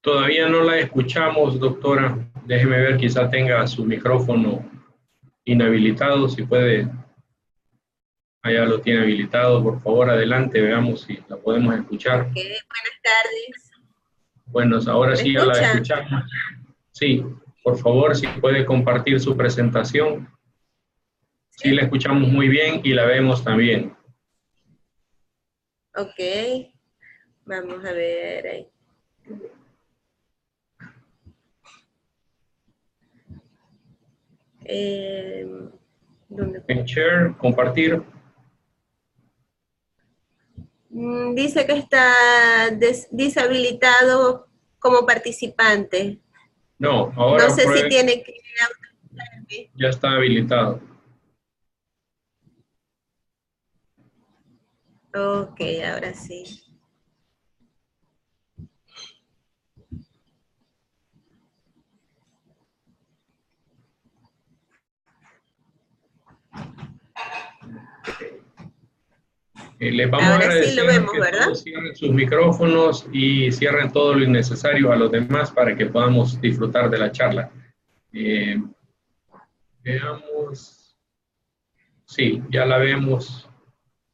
Todavía no la escuchamos, doctora. Déjeme ver, quizá tenga su micrófono inhabilitado, si puede. Allá lo tiene habilitado, por favor, adelante, veamos si la podemos escuchar. Ok, buenas tardes. Bueno, ahora ¿Me sí ya la escuchan? escuchamos. Sí, por favor, si puede compartir su presentación. Sí, la Sí. escuchamos muy bien y la vemos también. Ok, vamos a ver ahí. Eh, ¿Dónde? En share, compartir. Dice que está deshabilitado como participante. No, No ahora sé si pruebe, tiene que... ya está habilitado. Ok, ahora sí. Les vamos a Ahora sí lo agradecer vemos, que ¿verdad? todos cierren sus micrófonos y cierren todo lo innecesario a los demás para que podamos disfrutar de la charla. Eh, Veamos. Sí, ya la vemos.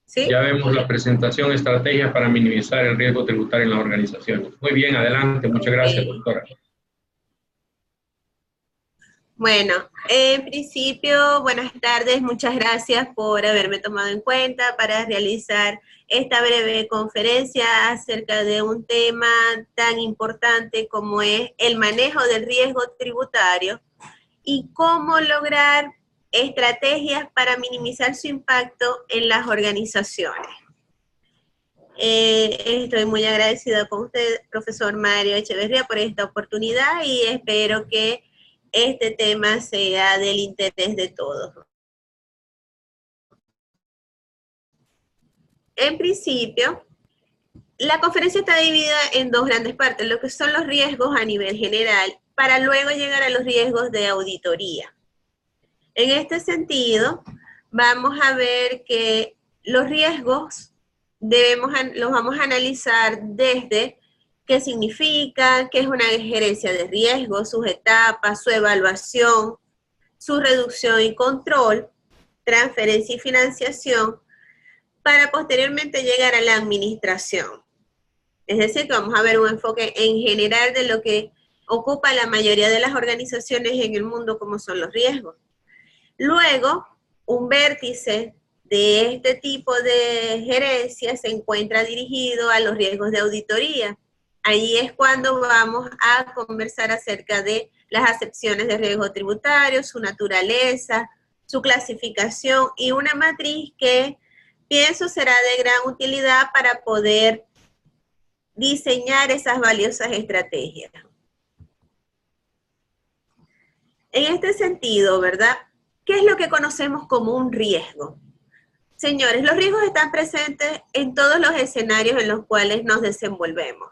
Ya ¿Sí? vemos la presentación estrategia para minimizar el riesgo tributario en las organizaciones. Muy bien, adelante. Muchas Ok. gracias, doctora. Bueno, en principio, buenas tardes, muchas gracias por haberme tomado en cuenta para realizar esta breve conferencia acerca de un tema tan importante como es el manejo del riesgo tributario y cómo lograr estrategias para minimizar su impacto en las organizaciones. Estoy muy agradecida con usted, profesor Mario Echeverría, por esta oportunidad y espero que este tema sea del interés de todos. En principio, la conferencia está dividida en dos grandes partes, lo que son los riesgos a nivel general, para luego llegar a los riesgos de auditoría. En este sentido, vamos a ver que los riesgos los vamos a analizar desde qué significa, qué es una gerencia de riesgos, sus etapas, su evaluación, su reducción y control, transferencia y financiación, para posteriormente llegar a la administración. Es decir, que vamos a ver un enfoque en general de lo que ocupa la mayoría de las organizaciones en el mundo, como son los riesgos. Luego, un vértice de este tipo de gerencia se encuentra dirigido a los riesgos de auditoría. Ahí es cuando vamos a conversar acerca de las acepciones de riesgo tributario, su naturaleza, su clasificación y una matriz que pienso será de gran utilidad para poder diseñar esas valiosas estrategias. En este sentido, ¿verdad? ¿Qué es lo que conocemos como un riesgo? Señores, los riesgos están presentes en todos los escenarios en los cuales nos desenvolvemos.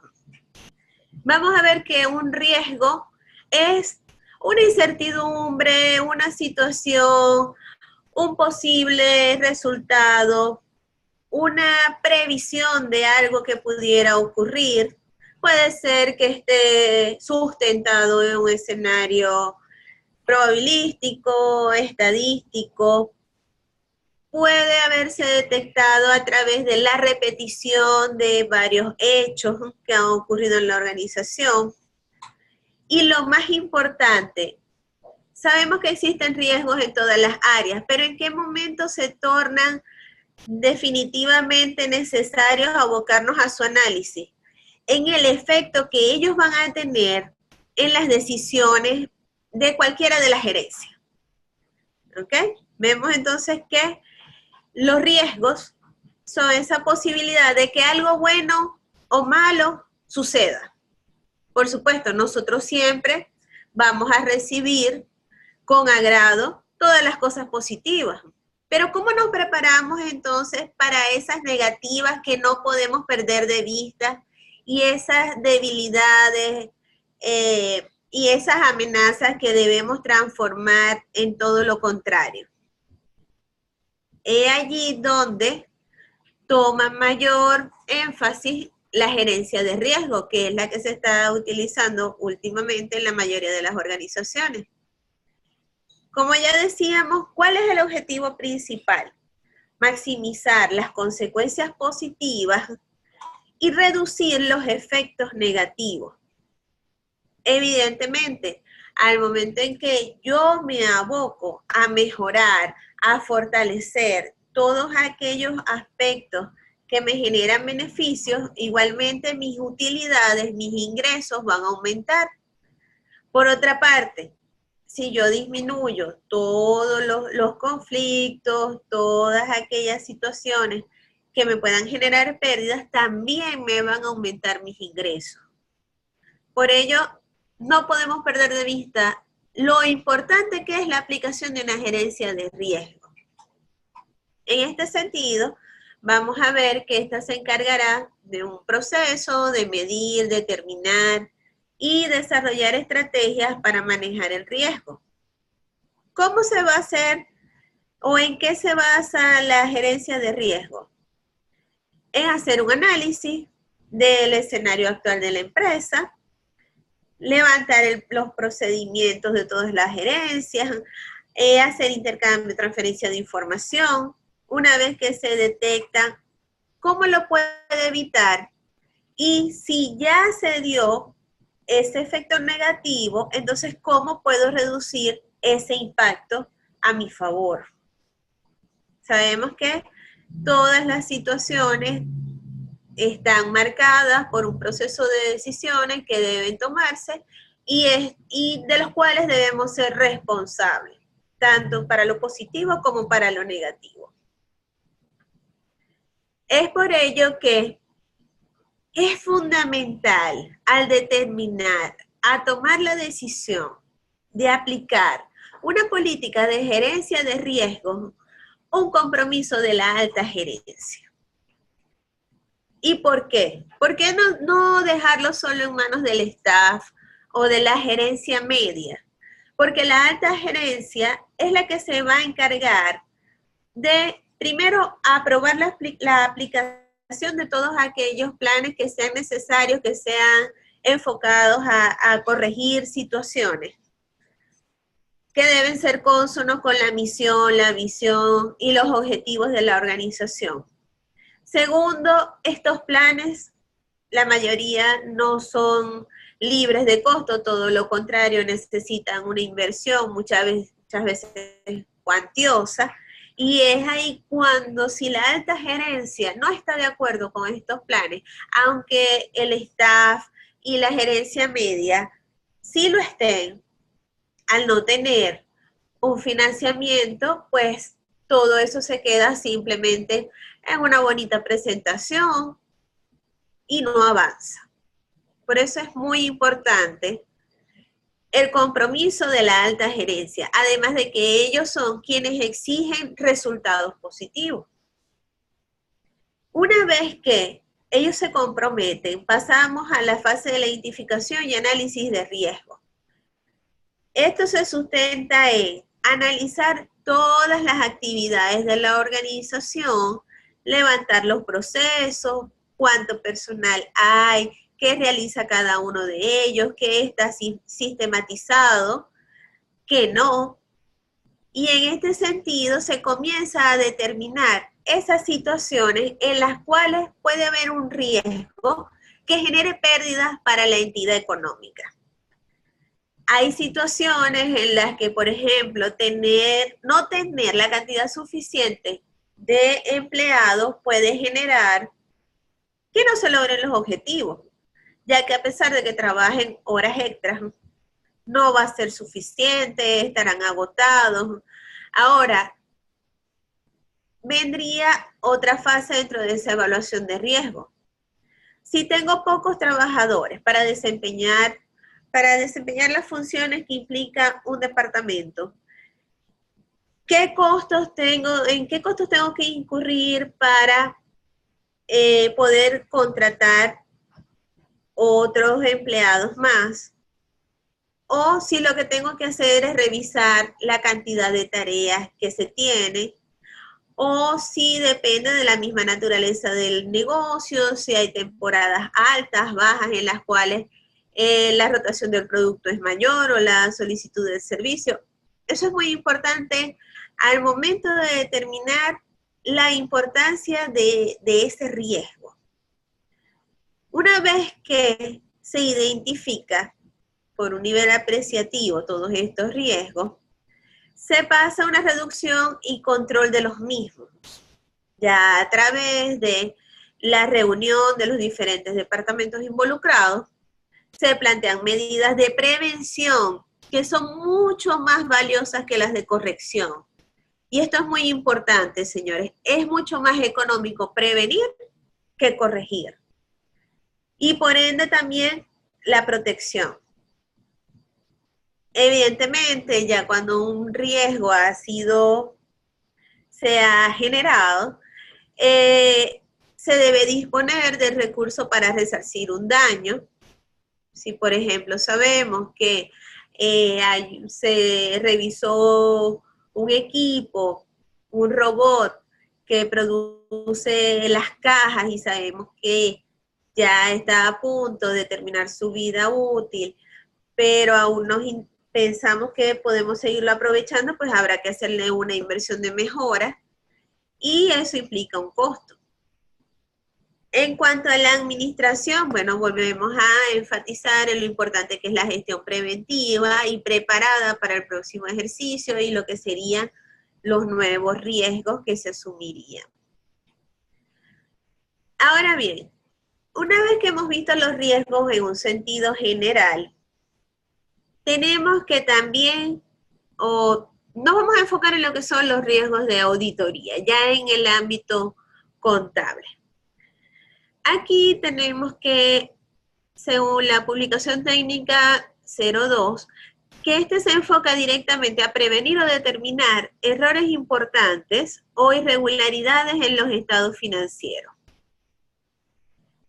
Vamos a ver que un riesgo es una incertidumbre, una situación, un posible resultado, una previsión de algo que pudiera ocurrir. Puede ser que esté sustentado en un escenario probabilístico, estadístico, puede haberse detectado a través de la repetición de varios hechos que han ocurrido en la organización. Y lo más importante, sabemos que existen riesgos en todas las áreas, pero ¿en qué momento se tornan definitivamente necesarios abocarnos a su análisis? En el efecto que ellos van a tener en las decisiones de cualquiera de las gerencias. ¿Ok? Vemos entonces que los riesgos son esa posibilidad de que algo bueno o malo suceda. Por supuesto, nosotros siempre vamos a recibir con agrado todas las cosas positivas. Pero ¿cómo nos preparamos entonces para esas negativas que no podemos perder de vista y esas debilidades y esas amenazas que debemos transformar en todo lo contrario? Es allí donde toma mayor énfasis la gerencia de riesgo, que es la que se está utilizando últimamente en la mayoría de las organizaciones. Como ya decíamos, ¿cuál es el objetivo principal? Maximizar las consecuencias positivas y reducir los efectos negativos. Evidentemente, al momento en que yo me aboco a mejorar, a fortalecer todos aquellos aspectos que me generan beneficios, igualmente mis utilidades, mis ingresos van a aumentar. Por otra parte, si yo disminuyo todos los conflictos, todas aquellas situaciones que me puedan generar pérdidas, también me van a aumentar mis ingresos. Por ello, no podemos perder de vista lo importante que es la aplicación de una gerencia de riesgo. En este sentido, vamos a ver que esta se encargará de un proceso de medir, determinar y desarrollar estrategias para manejar el riesgo. ¿Cómo se va a hacer o en qué se basa la gerencia de riesgo? En hacer un análisis del escenario actual de la empresa, levantar los procedimientos de todas las gerencias, hacer intercambio, transferencia de información. Una vez que se detecta, ¿cómo lo puede evitar? Y si ya se dio ese efecto negativo, entonces, ¿cómo puedo reducir ese impacto a mi favor? Sabemos que todas las situaciones están marcadas por un proceso de decisiones que deben tomarse y de los cuales debemos ser responsables, tanto para lo positivo como para lo negativo. Es por ello que es fundamental al determinar, a tomar la decisión de aplicar una política de gerencia de riesgos, un compromiso de la alta gerencia. ¿Y por qué? ¿Por qué no dejarlo solo en manos del staff o de la gerencia media? Porque la alta gerencia es la que se va a encargar de, primero, aprobar la aplicación de todos aquellos planes que sean necesarios, que sean enfocados a corregir situaciones que deben ser cónsonos con la misión, la visión y los objetivos de la organización. Segundo, estos planes, la mayoría no son libres de costo, todo lo contrario, necesitan una inversión muchas veces cuantiosa, y es ahí cuando si la alta gerencia no está de acuerdo con estos planes, aunque el staff y la gerencia media sí lo estén, al no tener un financiamiento, pues todo eso se queda simplemente en una bonita presentación y no avanza. Por eso es muy importante el compromiso de la alta gerencia, además de que ellos son quienes exigen resultados positivos. Una vez que ellos se comprometen, pasamos a la fase de la identificación y análisis de riesgo. Esto se sustenta en analizar todas las actividades de la organización, levantar los procesos, cuánto personal hay, qué realiza cada uno de ellos, qué está sistematizado, qué no. Y en este sentido se comienza a determinar esas situaciones en las cuales puede haber un riesgo que genere pérdidas para la entidad económica. Hay situaciones en las que, por ejemplo, no tener la cantidad suficiente de empleados puede generar que no se logren los objetivos, ya que a pesar de que trabajen horas extras, no va a ser suficiente, estarán agotados. Ahora, vendría otra fase dentro de esa evaluación de riesgo. Si tengo pocos trabajadores para desempeñar las funciones que implica un departamento, ¿en qué costos tengo que incurrir para poder contratar otros empleados más? O si lo que tengo que hacer es revisar la cantidad de tareas que se tiene, o si depende de la misma naturaleza del negocio, si hay temporadas altas, bajas, en las cuales la rotación del producto es mayor o la solicitud del servicio. Eso es muy importante al momento de determinar la importancia de ese riesgo. Una vez que se identifica por un nivel apreciativo todos estos riesgos, se pasa a una reducción y control de los mismos, ya a través de la reunión de los diferentes departamentos involucrados. Se plantean medidas de prevención que son mucho más valiosas que las de corrección. Y esto es muy importante, señores. Es mucho más económico prevenir que corregir. Y por ende también la protección. Evidentemente, ya cuando un riesgo se ha generado, se debe disponer del recurso para resarcir un daño. Si, por ejemplo, sabemos que se revisó un equipo, un robot que produce las cajas y sabemos que ya está a punto de terminar su vida útil, pero aún pensamos que podemos seguirlo aprovechando, pues habrá que hacerle una inversión de mejora y eso implica un costo. En cuanto a la administración, bueno, volvemos a enfatizar en lo importante que es la gestión preventiva y preparada para el próximo ejercicio y lo que serían los nuevos riesgos que se asumirían. Ahora bien, una vez que hemos visto los riesgos en un sentido general, tenemos que también, nos vamos a enfocar en lo que son los riesgos de auditoría, ya en el ámbito contable. Aquí tenemos que, según la publicación técnica 02, que se enfoca directamente a prevenir o determinar errores importantes o irregularidades en los estados financieros.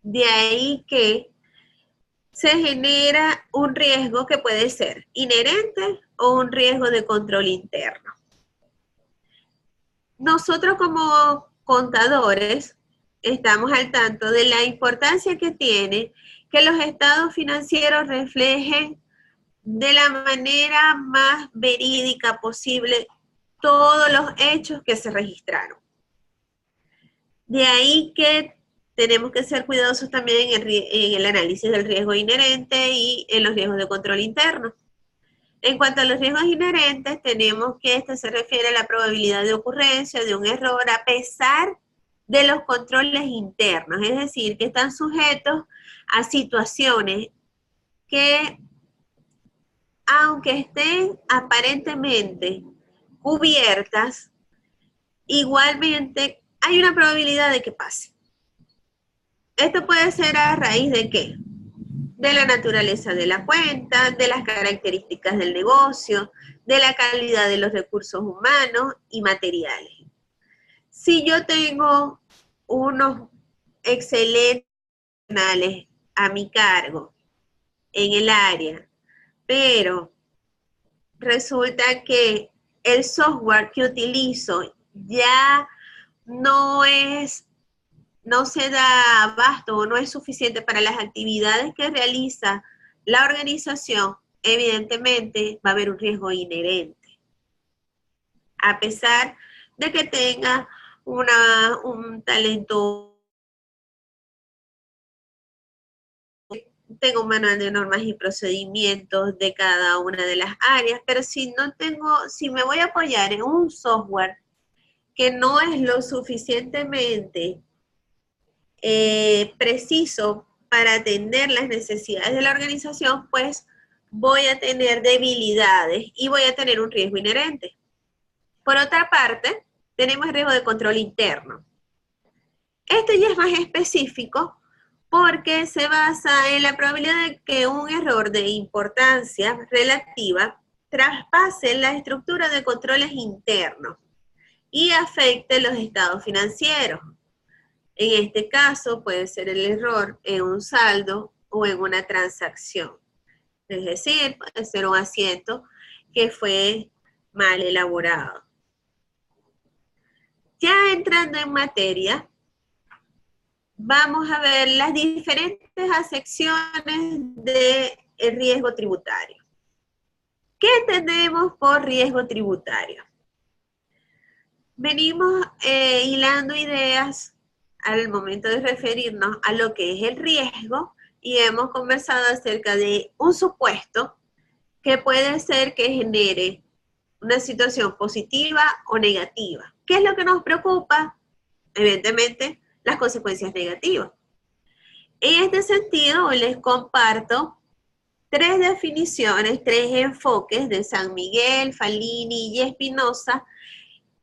De ahí que se genera un riesgo que puede ser inherente o un riesgo de control interno. Nosotros como contadores estamos al tanto de la importancia que tiene que los estados financieros reflejen de la manera más verídica posible todos los hechos que se registraron. De ahí que tenemos que ser cuidadosos también en el análisis del riesgo inherente y en los riesgos de control interno. En cuanto a los riesgos inherentes, tenemos que este se refiere a la probabilidad de ocurrencia de un error a pesar de los controles internos, es decir, que están sujetos a situaciones que, aunque estén aparentemente cubiertas, igualmente hay una probabilidad de que pase. Esto puede ser a raíz de ¿qué? De la naturaleza de la cuenta, de las características del negocio, de la calidad de los recursos humanos y materiales. Si yo tengo unos excelentes profesionales a mi cargo en el área, pero resulta que el software que utilizo ya no se da abasto o no es suficiente para las actividades que realiza la organización, evidentemente va a haber un riesgo inherente. A pesar de que tenga un talento, tengo un manual de normas y procedimientos de cada una de las áreas, pero si me voy a apoyar en un software que no es lo suficientemente preciso para atender las necesidades de la organización, pues voy a tener debilidades y voy a tener un riesgo inherente. Por otra parte, tenemos el riesgo de control interno. Este ya es más específico porque se basa en la probabilidad de que un error de importancia relativa traspase la estructura de controles internos y afecte los estados financieros. En este caso puede ser el error en un saldo o en una transacción. Es decir, puede ser un asiento que fue mal elaborado. Ya entrando en materia, vamos a ver las diferentes acepciones del riesgo tributario. ¿Qué entendemos por riesgo tributario? Venimos hilando ideas al momento de referirnos a lo que es el riesgo y hemos conversado acerca de un supuesto que puede ser que genere una situación positiva o negativa. ¿Qué es lo que nos preocupa? Evidentemente, las consecuencias negativas. En este sentido, hoy les comparto tres definiciones, tres enfoques de San Miguel, Fallini y Espinosa,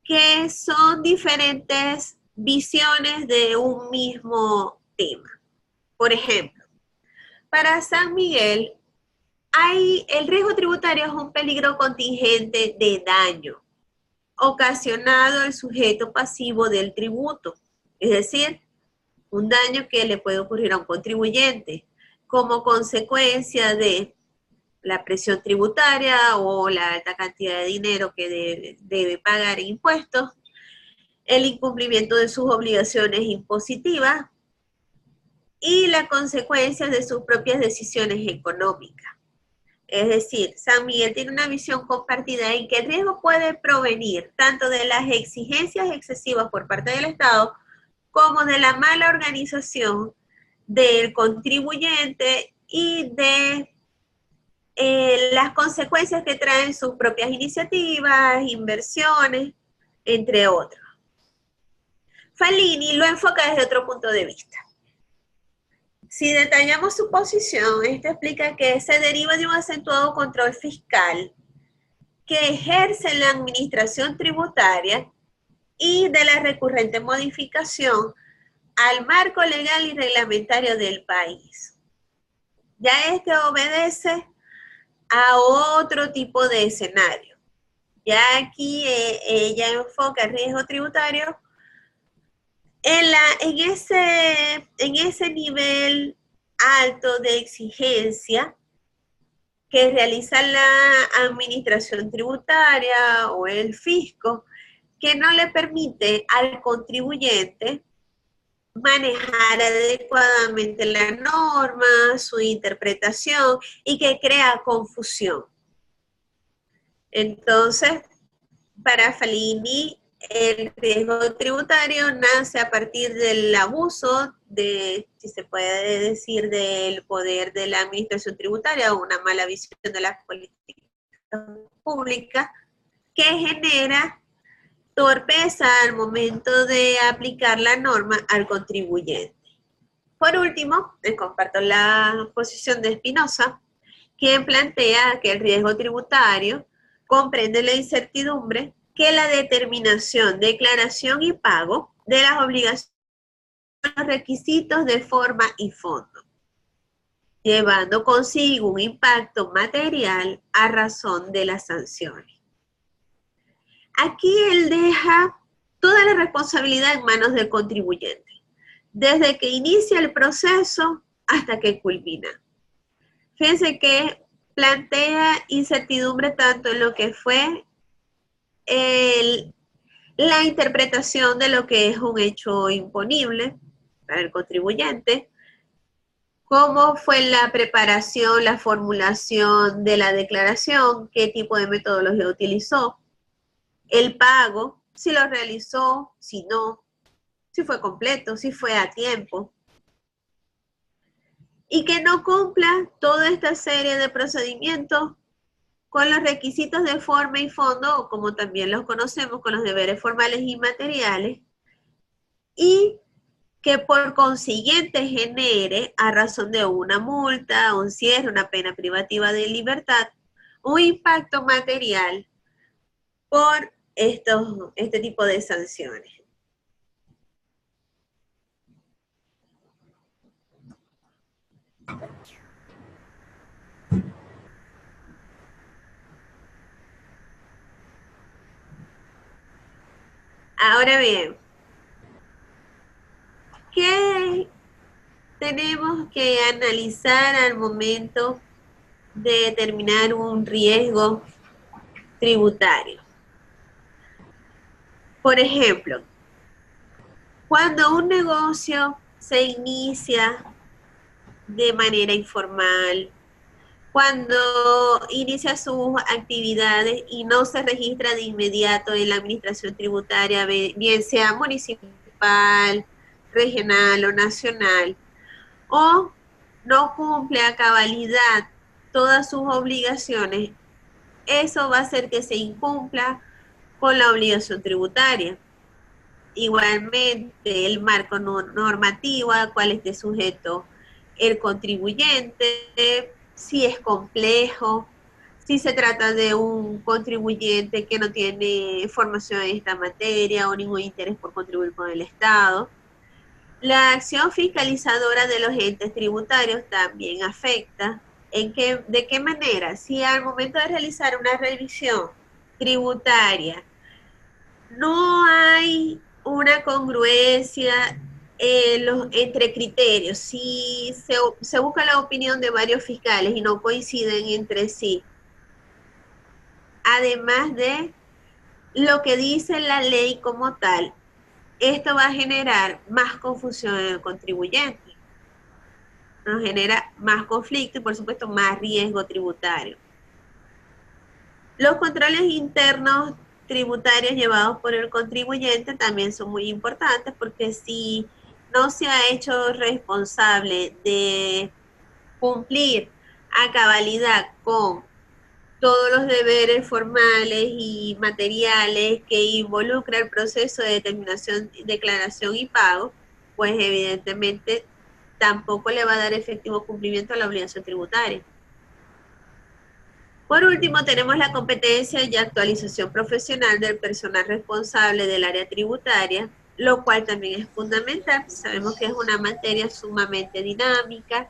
que son diferentes visiones de un mismo tema. Por ejemplo, para San Miguel, el riesgo tributario es un peligro contingente de daño ocasionado al sujeto pasivo del tributo, es decir, un daño que le puede ocurrir a un contribuyente como consecuencia de la presión tributaria o la alta cantidad de dinero que debe pagar en impuestos, el incumplimiento de sus obligaciones impositivas y las consecuencias de sus propias decisiones económicas. Es decir, San Miguel tiene una visión compartida en que el riesgo puede provenir tanto de las exigencias excesivas por parte del Estado como de la mala organización del contribuyente y de las consecuencias que traen sus propias iniciativas, inversiones, entre otros. Fallini lo enfoca desde otro punto de vista. Si detallamos su posición, esto explica que se deriva de un acentuado control fiscal que ejerce la administración tributaria y de la recurrente modificación al marco legal y reglamentario del país. Ya este obedece a otro tipo de escenario. Ya aquí ella enfoca el riesgo tributario en ese nivel alto de exigencia que realiza la administración tributaria o el fisco, que no le permite al contribuyente manejar adecuadamente la norma, su interpretación, y que crea confusión. Entonces, para Fallini, el riesgo tributario nace a partir del abuso si se puede decir, del poder de la administración tributaria o una mala visión de las políticas públicas que genera torpeza al momento de aplicar la norma al contribuyente. Por último, les comparto la posición de Espinosa, quien plantea que el riesgo tributario comprende la incertidumbre que la determinación, declaración y pago de las obligaciones, los requisitos de forma y fondo, llevando consigo un impacto material a razón de las sanciones. Aquí él deja toda la responsabilidad en manos del contribuyente, desde que inicia el proceso hasta que culmina. Fíjense que plantea incertidumbre tanto en lo que fue la interpretación de lo que es un hecho imponible para el contribuyente, cómo fue la preparación, la formulación de la declaración, qué tipo de metodología utilizó, el pago, si lo realizó, si no, si fue completo, si fue a tiempo, y que no cumpla toda esta serie de procedimientos con los requisitos de forma y fondo, o como también los conocemos, con los deberes formales y materiales, y que por consiguiente genere, a razón de una multa, un cierre, una pena privativa de libertad, un impacto material por este tipo de sanciones. Ahora bien, ¿qué tenemos que analizar al momento de determinar un riesgo tributario? Por ejemplo, Cuando un negocio se inicia de manera informal, cuando inicia sus actividades y no se registra de inmediato en la administración tributaria, bien sea municipal, regional o nacional, o no cumple a cabalidad todas sus obligaciones, eso va a hacer que se incumpla con la obligación tributaria. Igualmente, el marco normativo al cual esté sujeto el contribuyente, si es complejo, si se trata de un contribuyente que no tiene formación en esta materia o ningún interés por contribuir con el Estado. La acción fiscalizadora de los entes tributarios también afecta. ¿De qué manera? Si al momento de realizar una revisión tributaria no hay una congruencia entre criterios, si se busca la opinión de varios fiscales y no coinciden entre sí, además de lo que dice la ley como tal, esto va a generar más confusión en el contribuyente, nos genera más conflicto y por supuesto más riesgo tributario. Los controles internos tributarios llevados por el contribuyente también son muy importantes, porque si no se ha hecho responsable de cumplir a cabalidad con todos los deberes formales y materiales que involucra el proceso de determinación, declaración y pago, pues evidentemente tampoco le va a dar efectivo cumplimiento a la obligación tributaria. Por último, tenemos la competencia y actualización profesional del personal responsable del área tributaria, lo cual también es fundamental. Sabemos que es una materia sumamente dinámica,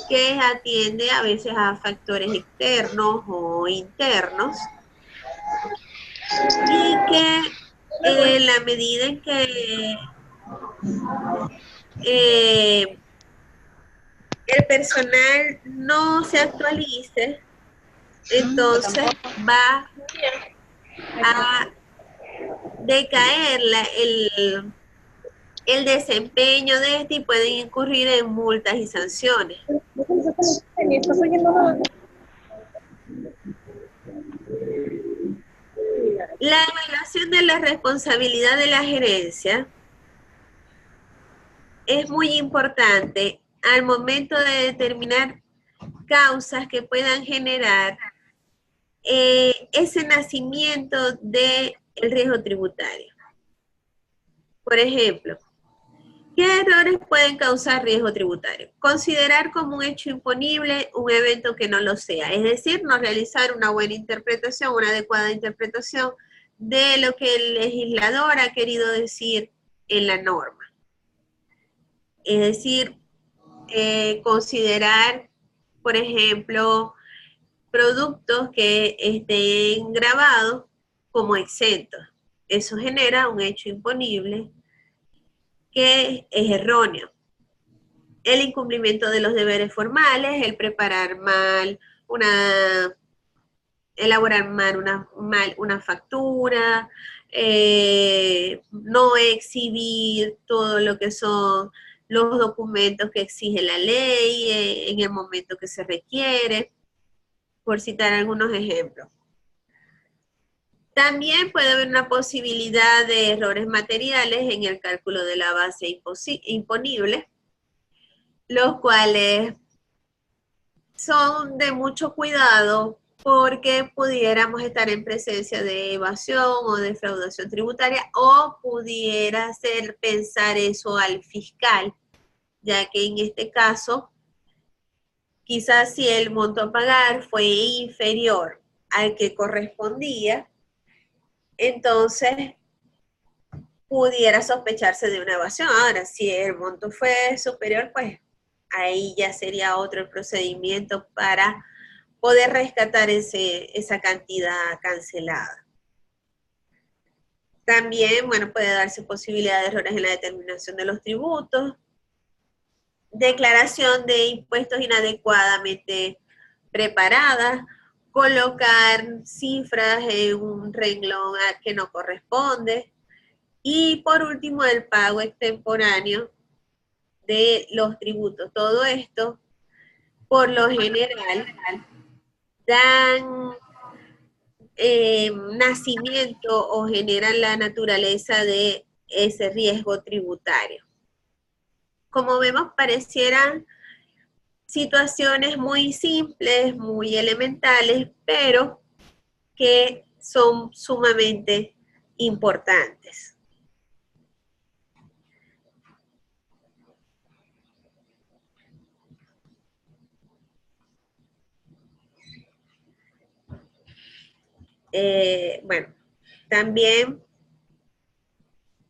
que atiende a veces a factores externos o internos, y que en la medida en que el personal no se actualice, entonces va a decaer el desempeño de este y pueden incurrir en multas y sanciones. La evaluación de la responsabilidad de la gerencia es muy importante al momento de determinar causas que puedan generar ese nacimiento del riesgo tributario. Por ejemplo, ¿qué errores pueden causar riesgo tributario? Considerar como un hecho imponible un evento que no lo sea, es decir, no realizar una buena interpretación, una adecuada interpretación de lo que el legislador ha querido decir en la norma. Es decir, considerar, por ejemplo, productos que estén grabados como exentos. Eso genera un hecho imponible que es erróneo. El incumplimiento de los deberes formales, el preparar mal elaborar mal una factura, no exhibir todo lo que son los documentos que exige la ley en el momento que se requiere, por citar algunos ejemplos. También puede haber una posibilidad de errores materiales en el cálculo de la base imponible, los cuales son de mucho cuidado porque pudiéramos estar en presencia de evasión o defraudación tributaria, o pudiera hacer pensar eso al fiscal, ya que en este caso, quizás si el monto a pagar fue inferior al que correspondía, entonces pudiera sospecharse de una evasión. Ahora, si el monto fue superior, pues ahí ya sería otro procedimiento para poder rescatar esa cantidad cancelada. También, bueno, puede darse posibilidad de errores en la determinación de los tributos, declaración de impuestos inadecuadamente preparadas, colocar cifras en un renglón que no corresponde, Y por último, el pago extemporáneo de los tributos. Todo esto, por lo general, dan nacimiento o generan la naturaleza de ese riesgo tributario. Como vemos, parecieran situaciones muy simples, muy elementales, pero que son sumamente importantes. Bueno, también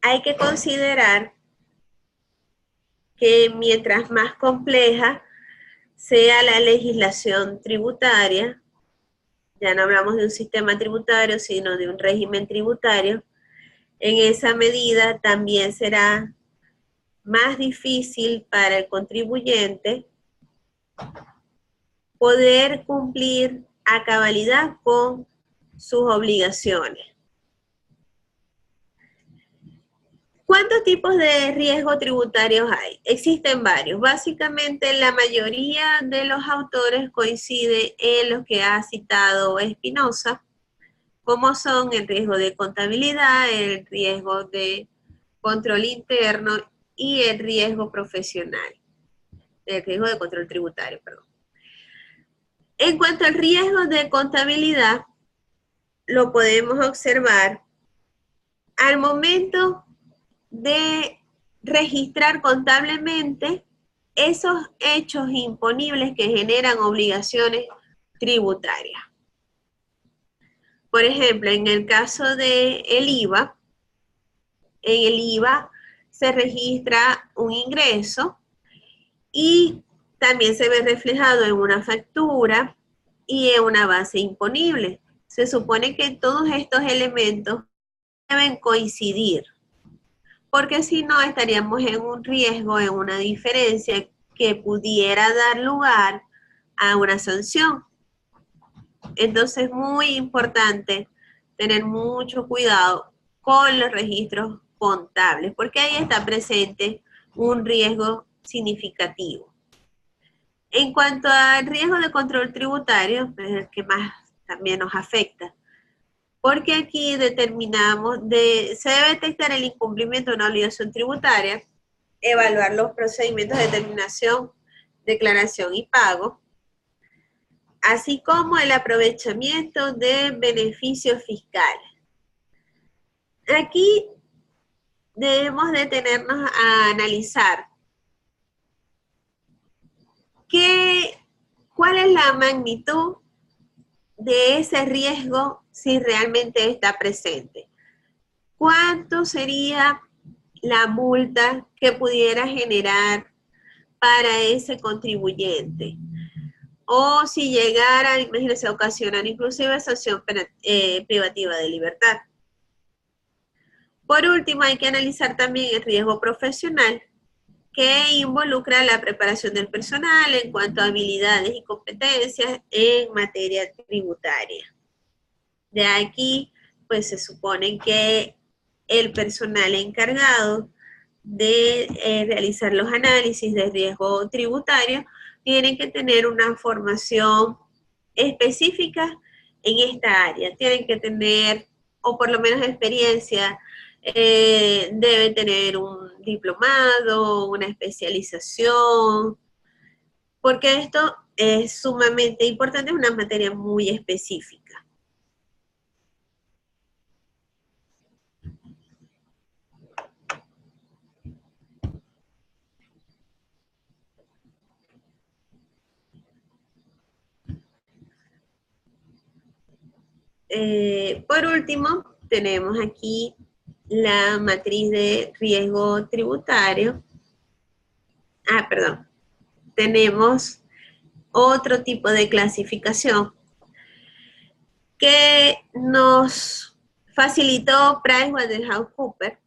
hay que considerar que mientras más compleja sea la legislación tributaria, ya no hablamos de un sistema tributario, sino de un régimen tributario, en esa medida también será más difícil para el contribuyente poder cumplir a cabalidad con sus obligaciones. ¿Cuántos tipos de riesgo tributarios hay? Existen varios. Básicamente la mayoría de los autores coincide en los que ha citado Espinosa, como son el riesgo de contabilidad, el riesgo de control interno y el riesgo profesional. El riesgo de control tributario, perdón. En cuanto al riesgo de contabilidad, lo podemos observar al momento de registrar contablemente esos hechos imponibles que generan obligaciones tributarias. Por ejemplo, en el caso del IVA, en el IVA se registra un ingreso y también se ve reflejado en una factura y en una base imponible. Se supone que todos estos elementos deben coincidir, porque si no estaríamos en un riesgo, en una diferencia que pudiera dar lugar a una sanción. Entonces es muy importante tener mucho cuidado con los registros contables, porque ahí está presente un riesgo significativo. En cuanto al riesgo de control tributario, es el que más también nos afecta, porque aquí determinamos, se debe detectar el incumplimiento de una obligación tributaria, evaluar los procedimientos de determinación, declaración y pago, así como el aprovechamiento de beneficios fiscales. Aquí debemos detenernos a analizar cuál es la magnitud de ese riesgo si realmente está presente. ¿Cuánto sería la multa que pudiera generar para ese contribuyente? O si llegara, imagínense, a ocasionar inclusive sanción privativa de libertad. Por último, hay que analizar también el riesgo profesional, que involucra la preparación del personal en cuanto a habilidades y competencias en materia tributaria. De aquí, pues se supone que el personal encargado de realizar los análisis de riesgo tributario tienen que tener una formación específica en esta área. Tienen que tener, o por lo menos experiencia, deben tener un diplomado, una especialización, porque esto es sumamente importante, es una materia muy específica. Por último, tenemos aquí la matriz de riesgo tributario. Tenemos otro tipo de clasificación que nos facilitó PricewaterhouseCoopers,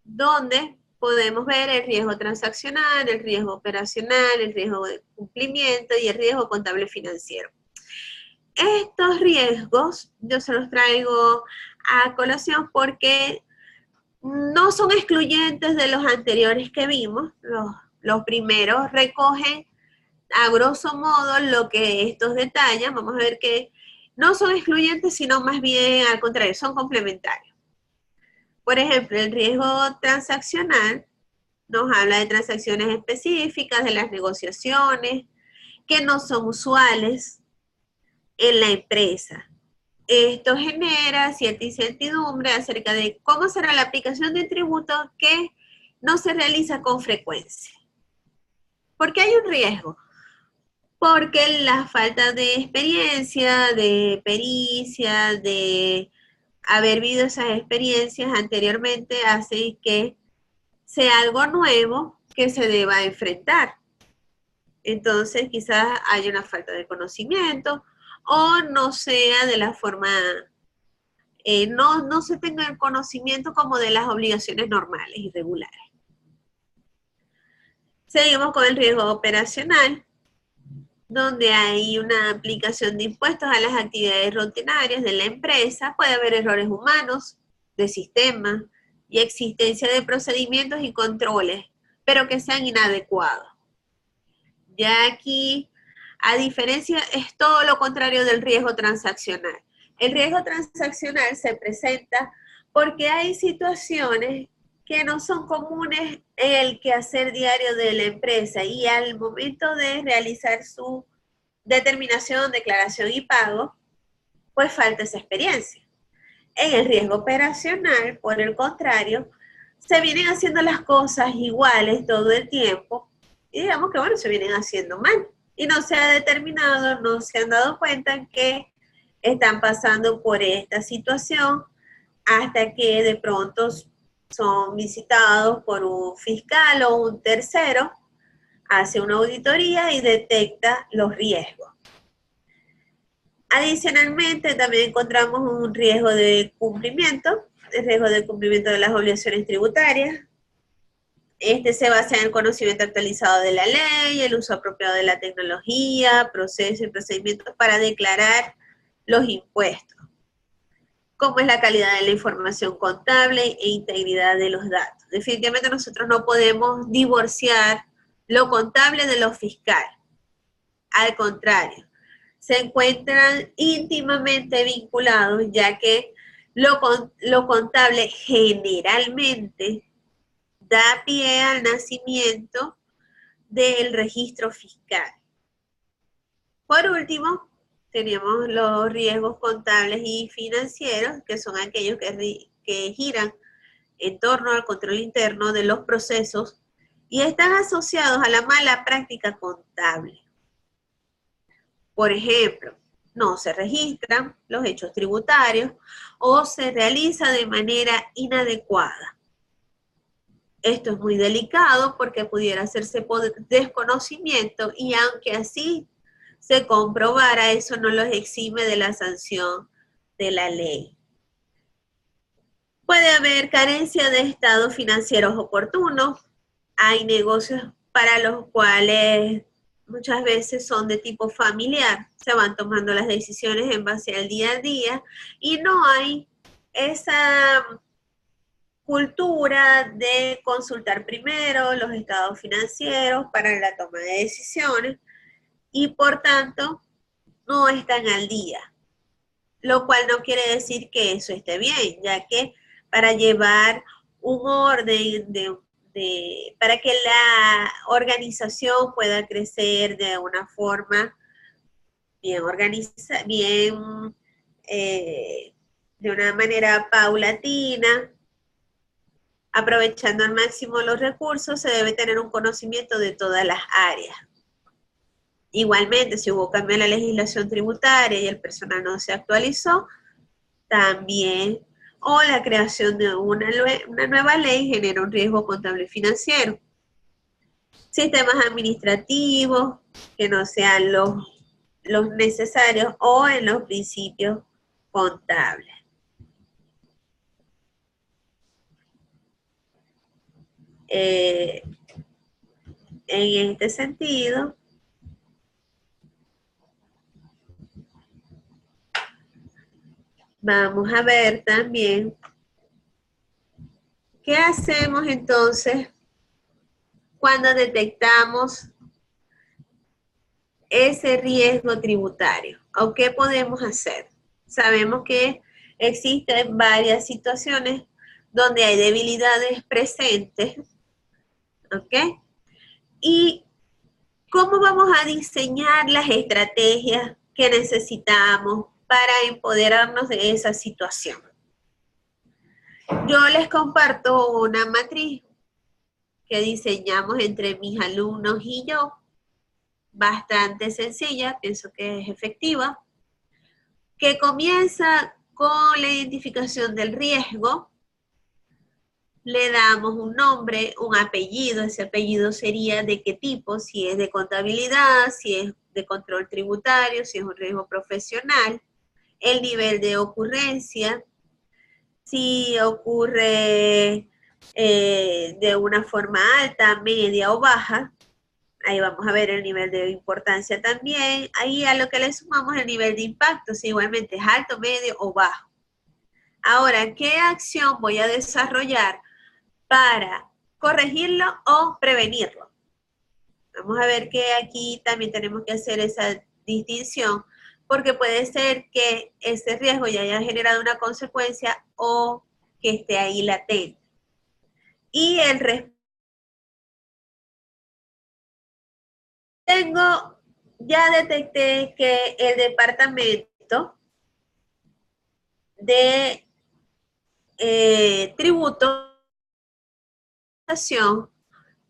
donde podemos ver el riesgo transaccional, el riesgo operacional, el riesgo de cumplimiento y el riesgo contable financiero. Estos riesgos yo se los traigo a colación porque No son excluyentes de los anteriores que vimos. Los primeros recogen a grosso modo lo que estos detallan. Vamos a ver que no son excluyentes, sino más bien al contrario, son complementarios. Por ejemplo, el riesgo transaccional nos habla de transacciones específicas, de las negociaciones, que no son usuales en la empresa. Esto genera cierta incertidumbre acerca de cómo será la aplicación de un tributo que no se realiza con frecuencia. ¿Por qué hay un riesgo? Porque la falta de experiencia, de pericia, de haber vivido esas experiencias anteriormente hace que sea algo nuevo que se deba enfrentar. Entonces quizás haya una falta de conocimiento o no sea de la forma, no se tenga el conocimiento como de las obligaciones normales y regulares. Seguimos con el riesgo operacional, donde hay una aplicación de impuestos a las actividades rutinarias de la empresa. Puede haber errores humanos, de sistema y existencia de procedimientos y controles, pero que sean inadecuados. Ya aquí, a diferencia, es todo lo contrario del riesgo transaccional. El riesgo transaccional se presenta porque hay situaciones que no son comunes en el quehacer diario de la empresa y al momento de realizar su determinación, declaración y pago, pues falta esa experiencia. En el riesgo operacional, por el contrario, se vienen haciendo las cosas iguales todo el tiempo y digamos que, bueno, se vienen haciendo mal. Y no se ha determinado, no se han dado cuenta que están pasando por esta situación hasta que de pronto son visitados por un fiscal o un tercero, hace una auditoría y detecta los riesgos. Adicionalmente, también encontramos un riesgo de cumplimiento, el riesgo de cumplimiento de las obligaciones tributarias. Este se basa en el conocimiento actualizado de la ley, el uso apropiado de la tecnología, procesos y procedimientos para declarar los impuestos, como es la calidad de la información contable e integridad de los datos. Definitivamente nosotros no podemos divorciar lo contable de lo fiscal. Al contrario, se encuentran íntimamente vinculados, ya que lo contable generalmente da pie al nacimiento del registro fiscal. Por último, tenemos los riesgos contables y financieros, que son aquellos que giran en torno al control interno de los procesos y están asociados a la mala práctica contable. Por ejemplo, no se registran los hechos tributarios o se realiza de manera inadecuada. Esto es muy delicado porque pudiera hacerse por desconocimiento y aunque así se comprobara, eso no los exime de la sanción de la ley. Puede haber carencia de estados financieros oportunos. Hay negocios para los cuales muchas veces son de tipo familiar. Se van tomando las decisiones en base al día a día y no hay esa cultura de consultar primero los estados financieros para la toma de decisiones y por tanto no están al día, lo cual no quiere decir que eso esté bien, ya que para llevar un orden para que la organización pueda crecer de una forma bien organizada, de una manera paulatina, aprovechando al máximo los recursos, se debe tener un conocimiento de todas las áreas. Igualmente, si hubo cambio en la legislación tributaria y el personal no se actualizó, también, o la creación de una nueva ley genera un riesgo contable y financiero. Sistemas administrativos que no sean los necesarios o en los principios contables. En este sentido, vamos a ver también ¿Qué hacemos entonces cuando detectamos ese riesgo tributario? ¿O qué podemos hacer? Sabemos que existen varias situaciones donde hay debilidades presentes, ¿ok? ¿Y cómo vamos a diseñar las estrategias que necesitamos para empoderarnos de esa situación? Yo les comparto una matriz que diseñamos entre mis alumnos y yo, bastante sencilla, pienso que es efectiva, que comienza con la identificación del riesgo. Le damos un nombre, un apellido, ese apellido sería de qué tipo, si es de contabilidad, si es de control tributario, si es un riesgo profesional, el nivel de ocurrencia, si ocurre de una forma alta, media o baja. Ahí vamos a ver el nivel de importancia también. Ahí a lo que le sumamos el nivel de impacto, si igualmente es alto, medio o bajo. Ahora, ¿qué acción voy a desarrollar para corregirlo o prevenirlo? Vamos a ver que aquí también tenemos que hacer esa distinción, porque puede ser que ese riesgo ya haya generado una consecuencia o que esté ahí latente. Y ya detecté que el departamento de tributo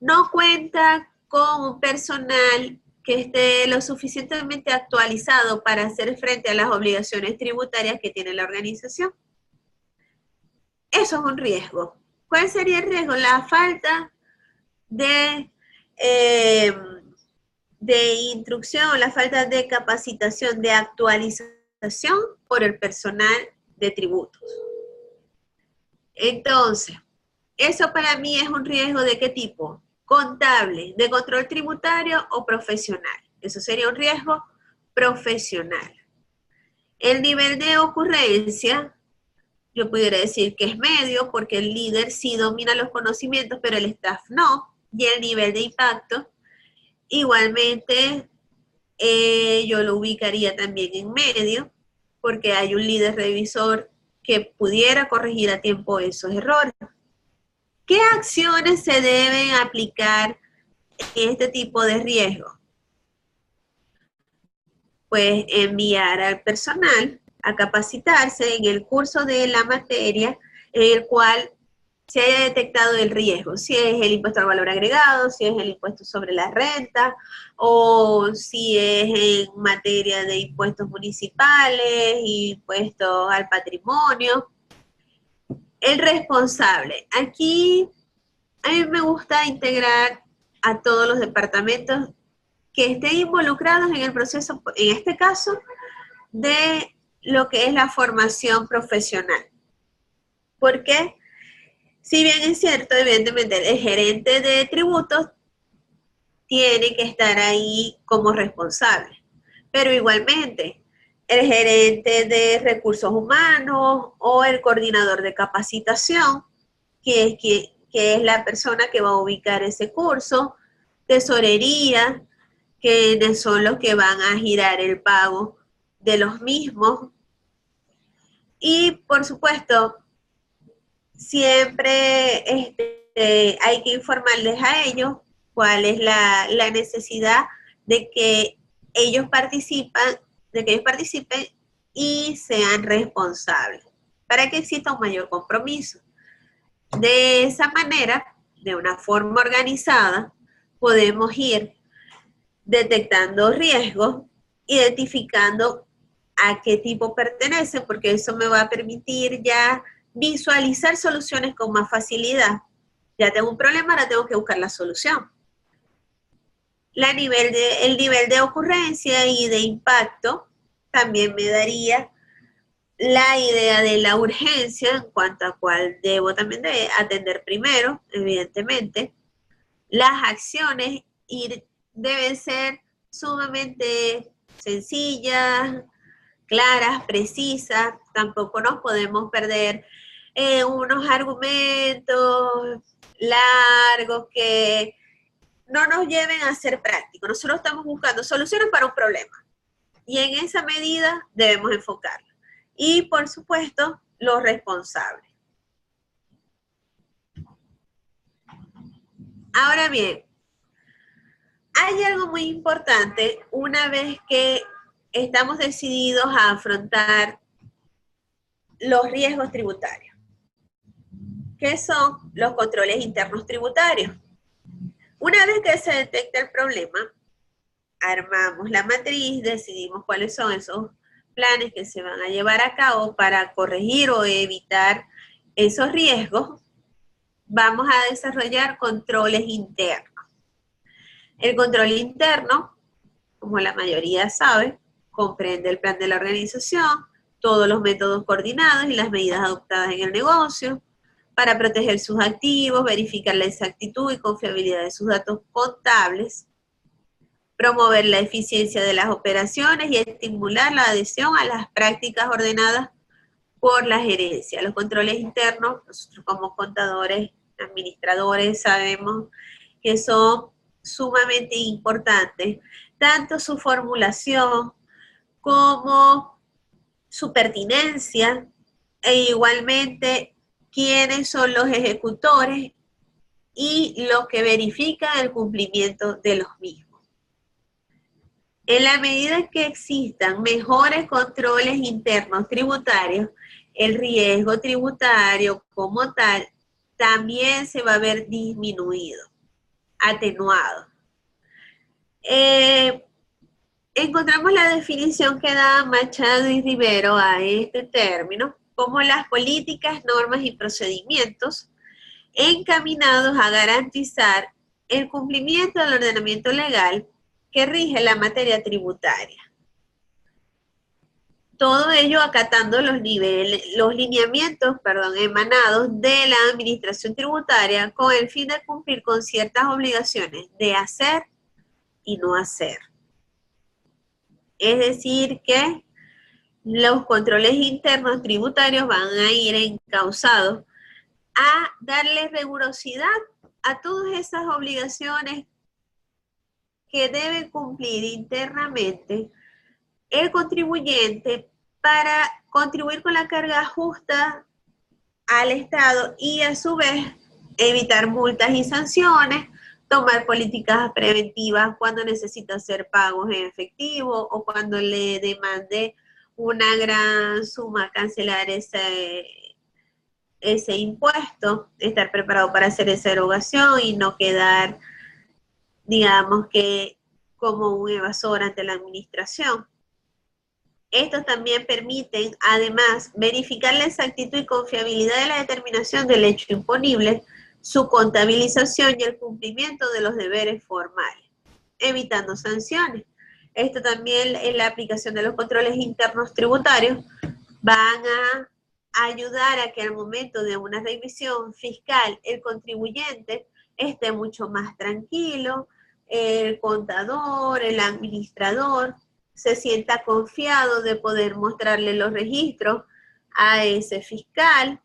no cuenta con un personal que esté lo suficientemente actualizado para hacer frente a las obligaciones tributarias que tiene la organización. Eso es un riesgo. ¿Cuál sería el riesgo? La falta de instrucción, la falta de capacitación, de actualización por el personal de tributos. Entonces, eso para mí es un riesgo ¿de qué tipo? Contable, de control tributario o profesional. Eso sería un riesgo profesional. El nivel de ocurrencia, yo pudiera decir que es medio, porque el líder sí domina los conocimientos, pero el staff no. Y el nivel de impacto, igualmente, yo lo ubicaría también en medio, porque hay un líder revisor que pudiera corregir a tiempo esos errores. ¿Qué acciones se deben aplicar en este tipo de riesgo? Pues enviar al personal a capacitarse en el curso de la materia en el cual se haya detectado el riesgo, si es el impuesto al valor agregado, si es el impuesto sobre la renta, o si es en materia de impuestos municipales, impuestos al patrimonio. El responsable. Aquí a mí me gusta integrar a todos los departamentos que estén involucrados en el proceso, en este caso, de lo que es la formación profesional. ¿Por qué? Si bien es cierto, evidentemente, el gerente de tributos tiene que estar ahí como responsable, pero igualmente, el gerente de recursos humanos o el coordinador de capacitación, que es la persona que va a ubicar ese curso, tesorería, que son los que van a girar el pago de los mismos. Y por supuesto, siempre hay que informarles a ellos cuál es la necesidad de que ellos participen y sean responsables, para que exista un mayor compromiso. De esa manera, de una forma organizada, podemos ir detectando riesgos, identificando a qué tipo pertenece, porque eso me va a permitir ya visualizar soluciones con más facilidad. Ya tengo un problema, ahora tengo que buscar la solución. El nivel de ocurrencia y de impacto también me daría la idea de la urgencia en cuanto a cuál debo también de atender primero, evidentemente. Las acciones deben ser sumamente sencillas, claras, precisas. Tampoco nos podemos perder unos argumentos largos que no nos lleven a ser prácticos. Nosotros estamos buscando soluciones para un problema y en esa medida debemos enfocarlo. Y por supuesto, los responsables. Ahora bien, hay algo muy importante una vez que estamos decididos a afrontar los riesgos tributarios, que son los controles internos tributarios. Una vez que se detecta el problema, armamos la matriz, decidimos cuáles son esos planes que se van a llevar a cabo para corregir o evitar esos riesgos. Vamos a desarrollar controles internos. El control interno, como la mayoría sabe, comprende el plan de la organización, todos los métodos coordinados y las medidas adoptadas en el negocio para proteger sus activos, verificar la exactitud y confiabilidad de sus datos contables, promover la eficiencia de las operaciones y estimular la adhesión a las prácticas ordenadas por la gerencia. Los controles internos, nosotros como contadores, administradores, sabemos que son sumamente importantes, tanto su formulación como su pertinencia, e igualmente quiénes son los ejecutores y los que verifican el cumplimiento de los mismos. En la medida que existan mejores controles internos tributarios, el riesgo tributario como tal también se va a ver disminuido, atenuado. Encontramos la definición que da Machado y Rivero a este término como las políticas, normas y procedimientos encaminados a garantizar el cumplimiento del ordenamiento legal que rige la materia tributaria. Todo ello acatando los lineamientos emanados de la administración tributaria con el fin de cumplir con ciertas obligaciones de hacer y no hacer. Es decir que los controles internos tributarios van a ir encausados a darle rigurosidad a todas esas obligaciones que debe cumplir internamente el contribuyente para contribuir con la carga justa al Estado y a su vez evitar multas y sanciones, tomar políticas preventivas cuando necesita hacer pagos en efectivo o cuando le demande una gran suma cancelar ese impuesto, estar preparado para hacer esa erogación y no quedar, digamos que, como un evasor ante la administración. Estos también permiten, además, verificar la exactitud y confiabilidad de la determinación del hecho imponible, su contabilización y el cumplimiento de los deberes formales, evitando sanciones. Esto también en la aplicación de los controles internos tributarios van a ayudar a que al momento de una revisión fiscal el contribuyente esté mucho más tranquilo, el contador, el administrador, se sienta confiado de poder mostrarle los registros a ese fiscal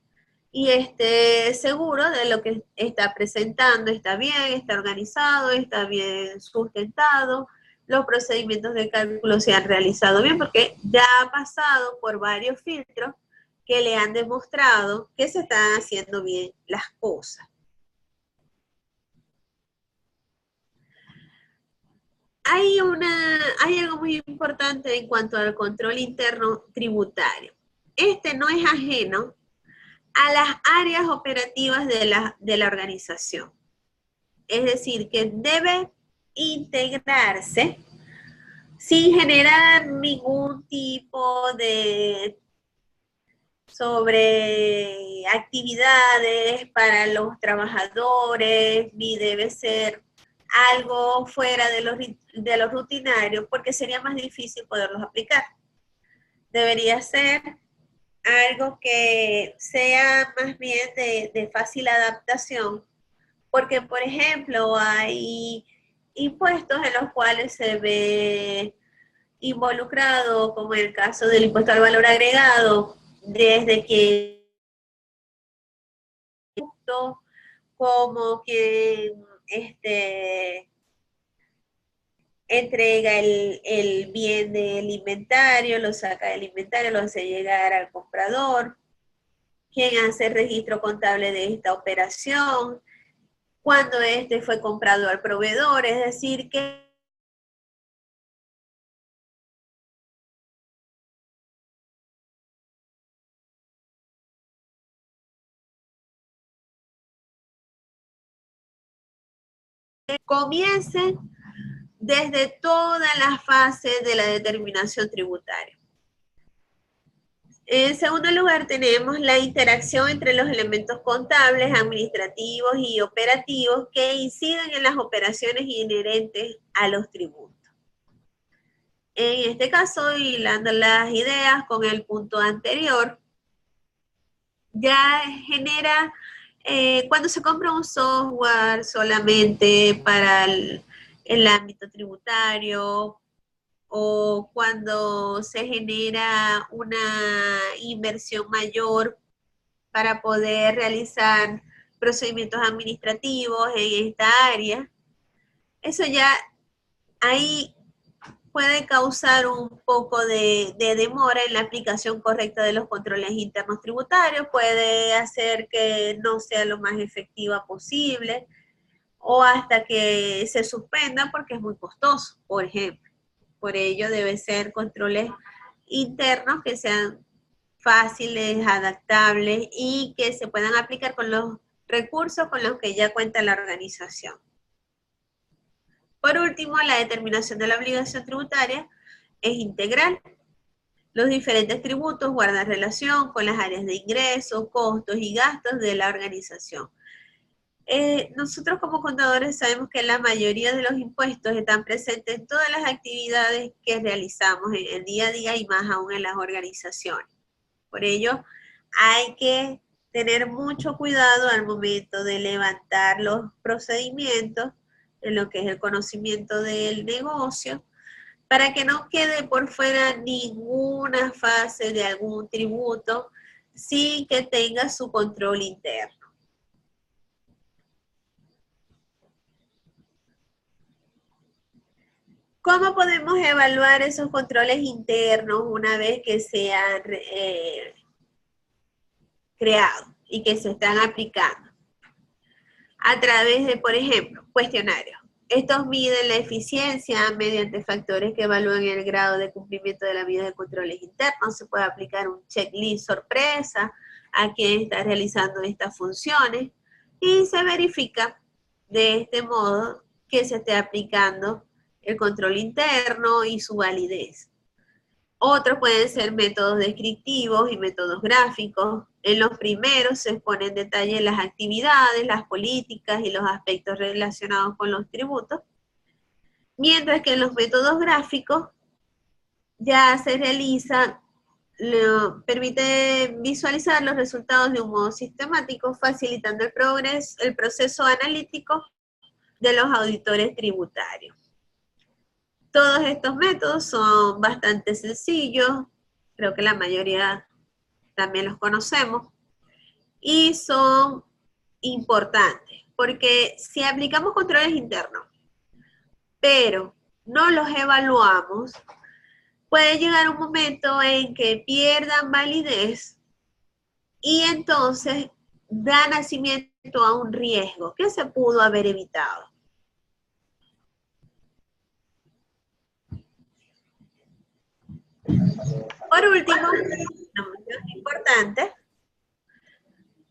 y esté seguro de lo que está presentando, está bien, está organizado, está bien sustentado, los procedimientos de cálculo se han realizado bien, porque ya ha pasado por varios filtros que le han demostrado que se están haciendo bien las cosas. Hay algo muy importante en cuanto al control interno tributario. Este no es ajeno a las áreas operativas de la organización. Es decir, que debe integrarse sin generar ningún tipo de sobre actividades para los trabajadores, ni debe ser algo fuera de los rutinarios, porque sería más difícil poderlos aplicar. Debería ser algo que sea más bien de fácil adaptación, porque, por ejemplo, hay impuestos en los cuales se ve involucrado, como el caso del impuesto al valor agregado, desde que tributo, como quien entrega el bien del inventario, lo saca del inventario, lo hace llegar al comprador, quien hace el registro contable de esta operación, cuando este fue comprado al proveedor, es decir, que comience desde todas las fases de la determinación tributaria. En segundo lugar, tenemos la interacción entre los elementos contables, administrativos y operativos que inciden en las operaciones inherentes a los tributos. En este caso, hilando las ideas con el punto anterior, ya genera, cuando se compra un software solamente para el ámbito tributario, o cuando se genera una inversión mayor para poder realizar procedimientos administrativos en esta área, eso ya ahí puede causar un poco de demora en la aplicación correcta de los controles internos tributarios, puede hacer que no sea lo más efectiva posible, o hasta que se suspenda porque es muy costoso, por ejemplo. Por ello debe ser controles internos que sean fáciles, adaptables y que se puedan aplicar con los recursos con los que ya cuenta la organización. Por último, la determinación de la obligación tributaria es integral. Los diferentes tributos guardan relación con las áreas de ingresos, costos y gastos de la organización. Nosotros como contadores sabemos que la mayoría de los impuestos están presentes en todas las actividades que realizamos en el día a día y más aún en las organizaciones. Por ello, hay que tener mucho cuidado al momento de levantar los procedimientos en lo que es el conocimiento del negocio, para que no quede por fuera ninguna fase de algún tributo sin que tenga su control interno. ¿Cómo podemos evaluar esos controles internos una vez que se han creado y que se están aplicando? A través de, por ejemplo, cuestionarios. Estos miden la eficiencia mediante factores que evalúan el grado de cumplimiento de la medida de controles internos. Se puede aplicar un checklist sorpresa a quien está realizando estas funciones y se verifica de este modo que se esté aplicando el control interno y su validez. Otros pueden ser métodos descriptivos y métodos gráficos. En los primeros se expone en detalle las actividades, las políticas y los aspectos relacionados con los tributos, mientras que en los métodos gráficos ya se realiza, permite visualizar los resultados de un modo sistemático, facilitando el proceso analítico de los auditores tributarios. Todos estos métodos son bastante sencillos, creo que la mayoría también los conocemos, y son importantes, porque si aplicamos controles internos, pero no los evaluamos, puede llegar un momento en que pierdan validez y entonces da nacimiento a un riesgo que se pudo haber evitado. Por último, importante,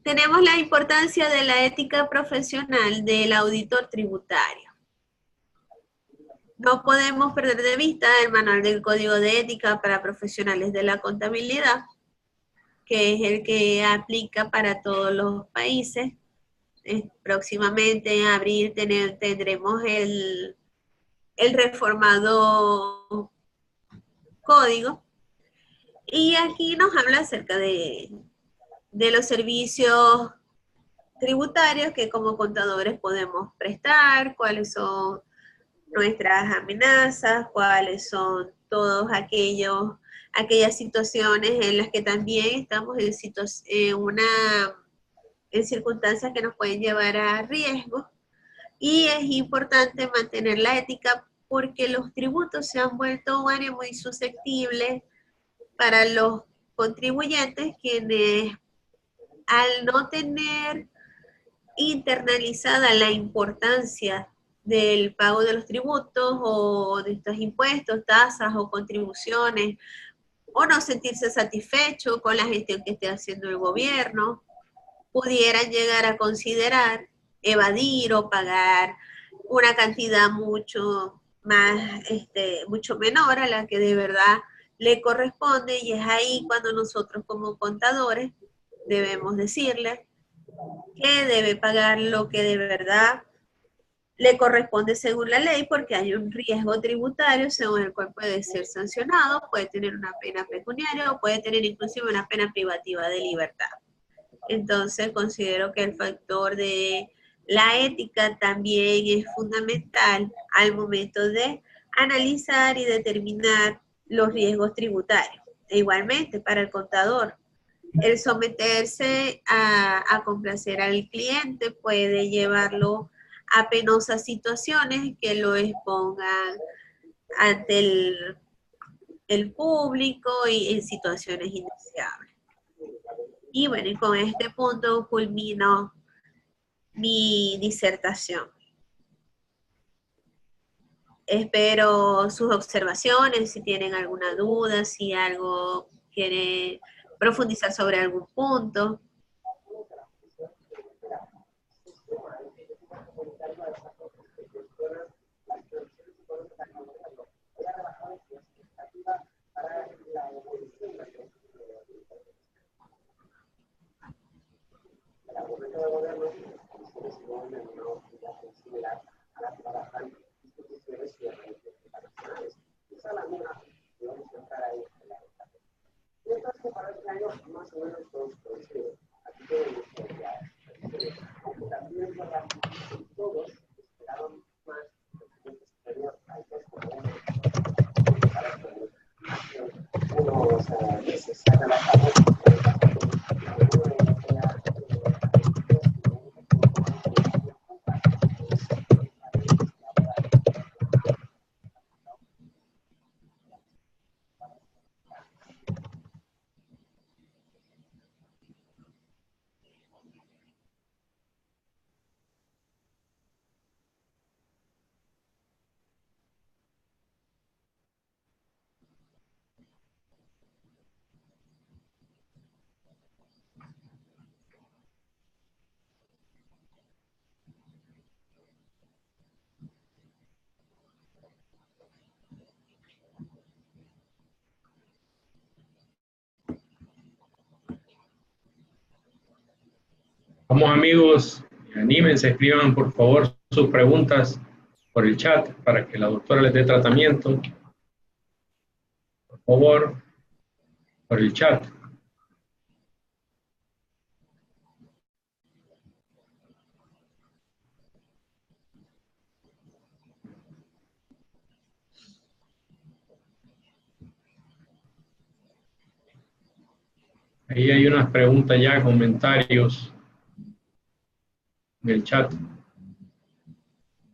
tenemos la importancia de la ética profesional del auditor tributario. No podemos perder de vista el manual del Código de Ética para Profesionales de la Contabilidad, que es el que aplica para todos los países. Próximamente en abril tendremos el reformado código. Y aquí nos habla acerca de los servicios tributarios que como contadores podemos prestar, cuáles son nuestras amenazas, cuáles son todos aquellas situaciones en las que también estamos en en circunstancias que nos pueden llevar a riesgos. Y es importante mantener la ética porque los tributos se han vuelto un área muy susceptible para los contribuyentes, quienes al no tener internalizada la importancia del pago de los tributos o de estos impuestos, tasas o contribuciones, o no sentirse satisfecho con la gestión que esté haciendo el gobierno, pudieran llegar a considerar evadir o pagar una cantidad mucho más, mucho menor a la que de verdad le corresponde, y es ahí cuando nosotros como contadores debemos decirle que debe pagar lo que de verdad le corresponde según la ley, porque hay un riesgo tributario según el cual puede ser sancionado, puede tener una pena pecuniaria o puede tener inclusive una pena privativa de libertad. Entonces considero que el factor de la ética también es fundamental al momento de analizar y determinar los riesgos tributarios. E igualmente para el contador, el someterse a complacer al cliente puede llevarlo a penosas situaciones que lo expongan ante el público y en situaciones indeseables. Y bueno, y con este punto culmino mi disertación. Espero sus observaciones, si tienen alguna duda, si algo quiere profundizar sobre algún punto. Vamos amigos, anímense, escriban por favor sus preguntas por el chat para que la doctora les dé tratamiento. Por favor, por el chat. Ahí hay unas preguntas ya, comentarios en el chat.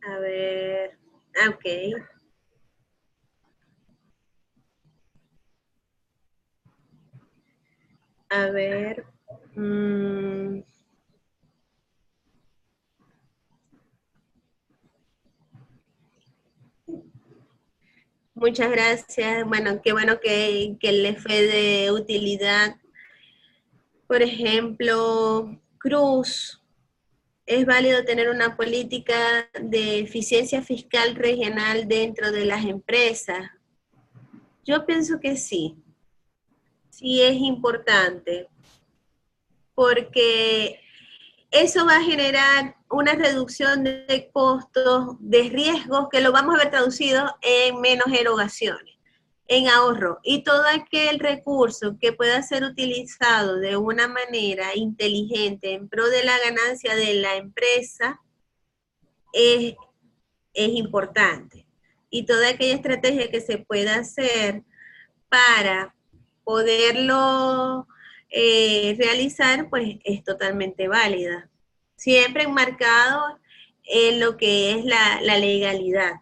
A ver, ok. A ver. Muchas gracias. Bueno, qué bueno que le fue de utilidad. Por ejemplo, Cruz, ¿es válido tener una política de eficiencia fiscal regional dentro de las empresas? Yo pienso que sí. Sí es importante, porque eso va a generar una reducción de costos, de riesgos, que lo vamos a ver traducido en menos erogaciones, en ahorro. Y todo aquel recurso que pueda ser utilizado de una manera inteligente en pro de la ganancia de la empresa es importante. Y toda aquella estrategia que se pueda hacer para poderlo realizar, pues es totalmente válida. Siempre enmarcado en lo que es la legalidad.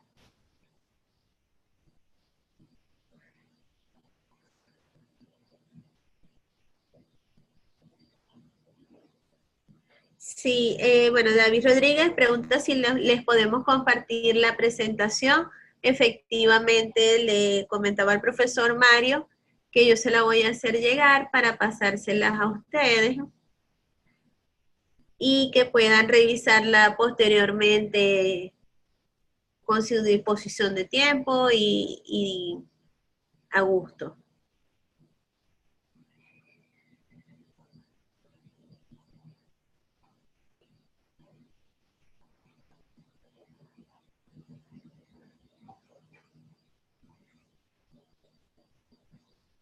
Sí, bueno, David Rodríguez pregunta si les podemos compartir la presentación. Efectivamente, le comentaba al profesor Mario que yo se la voy a hacer llegar para pasárselas a ustedes y que puedan revisarla posteriormente con su disposición de tiempo y a gusto.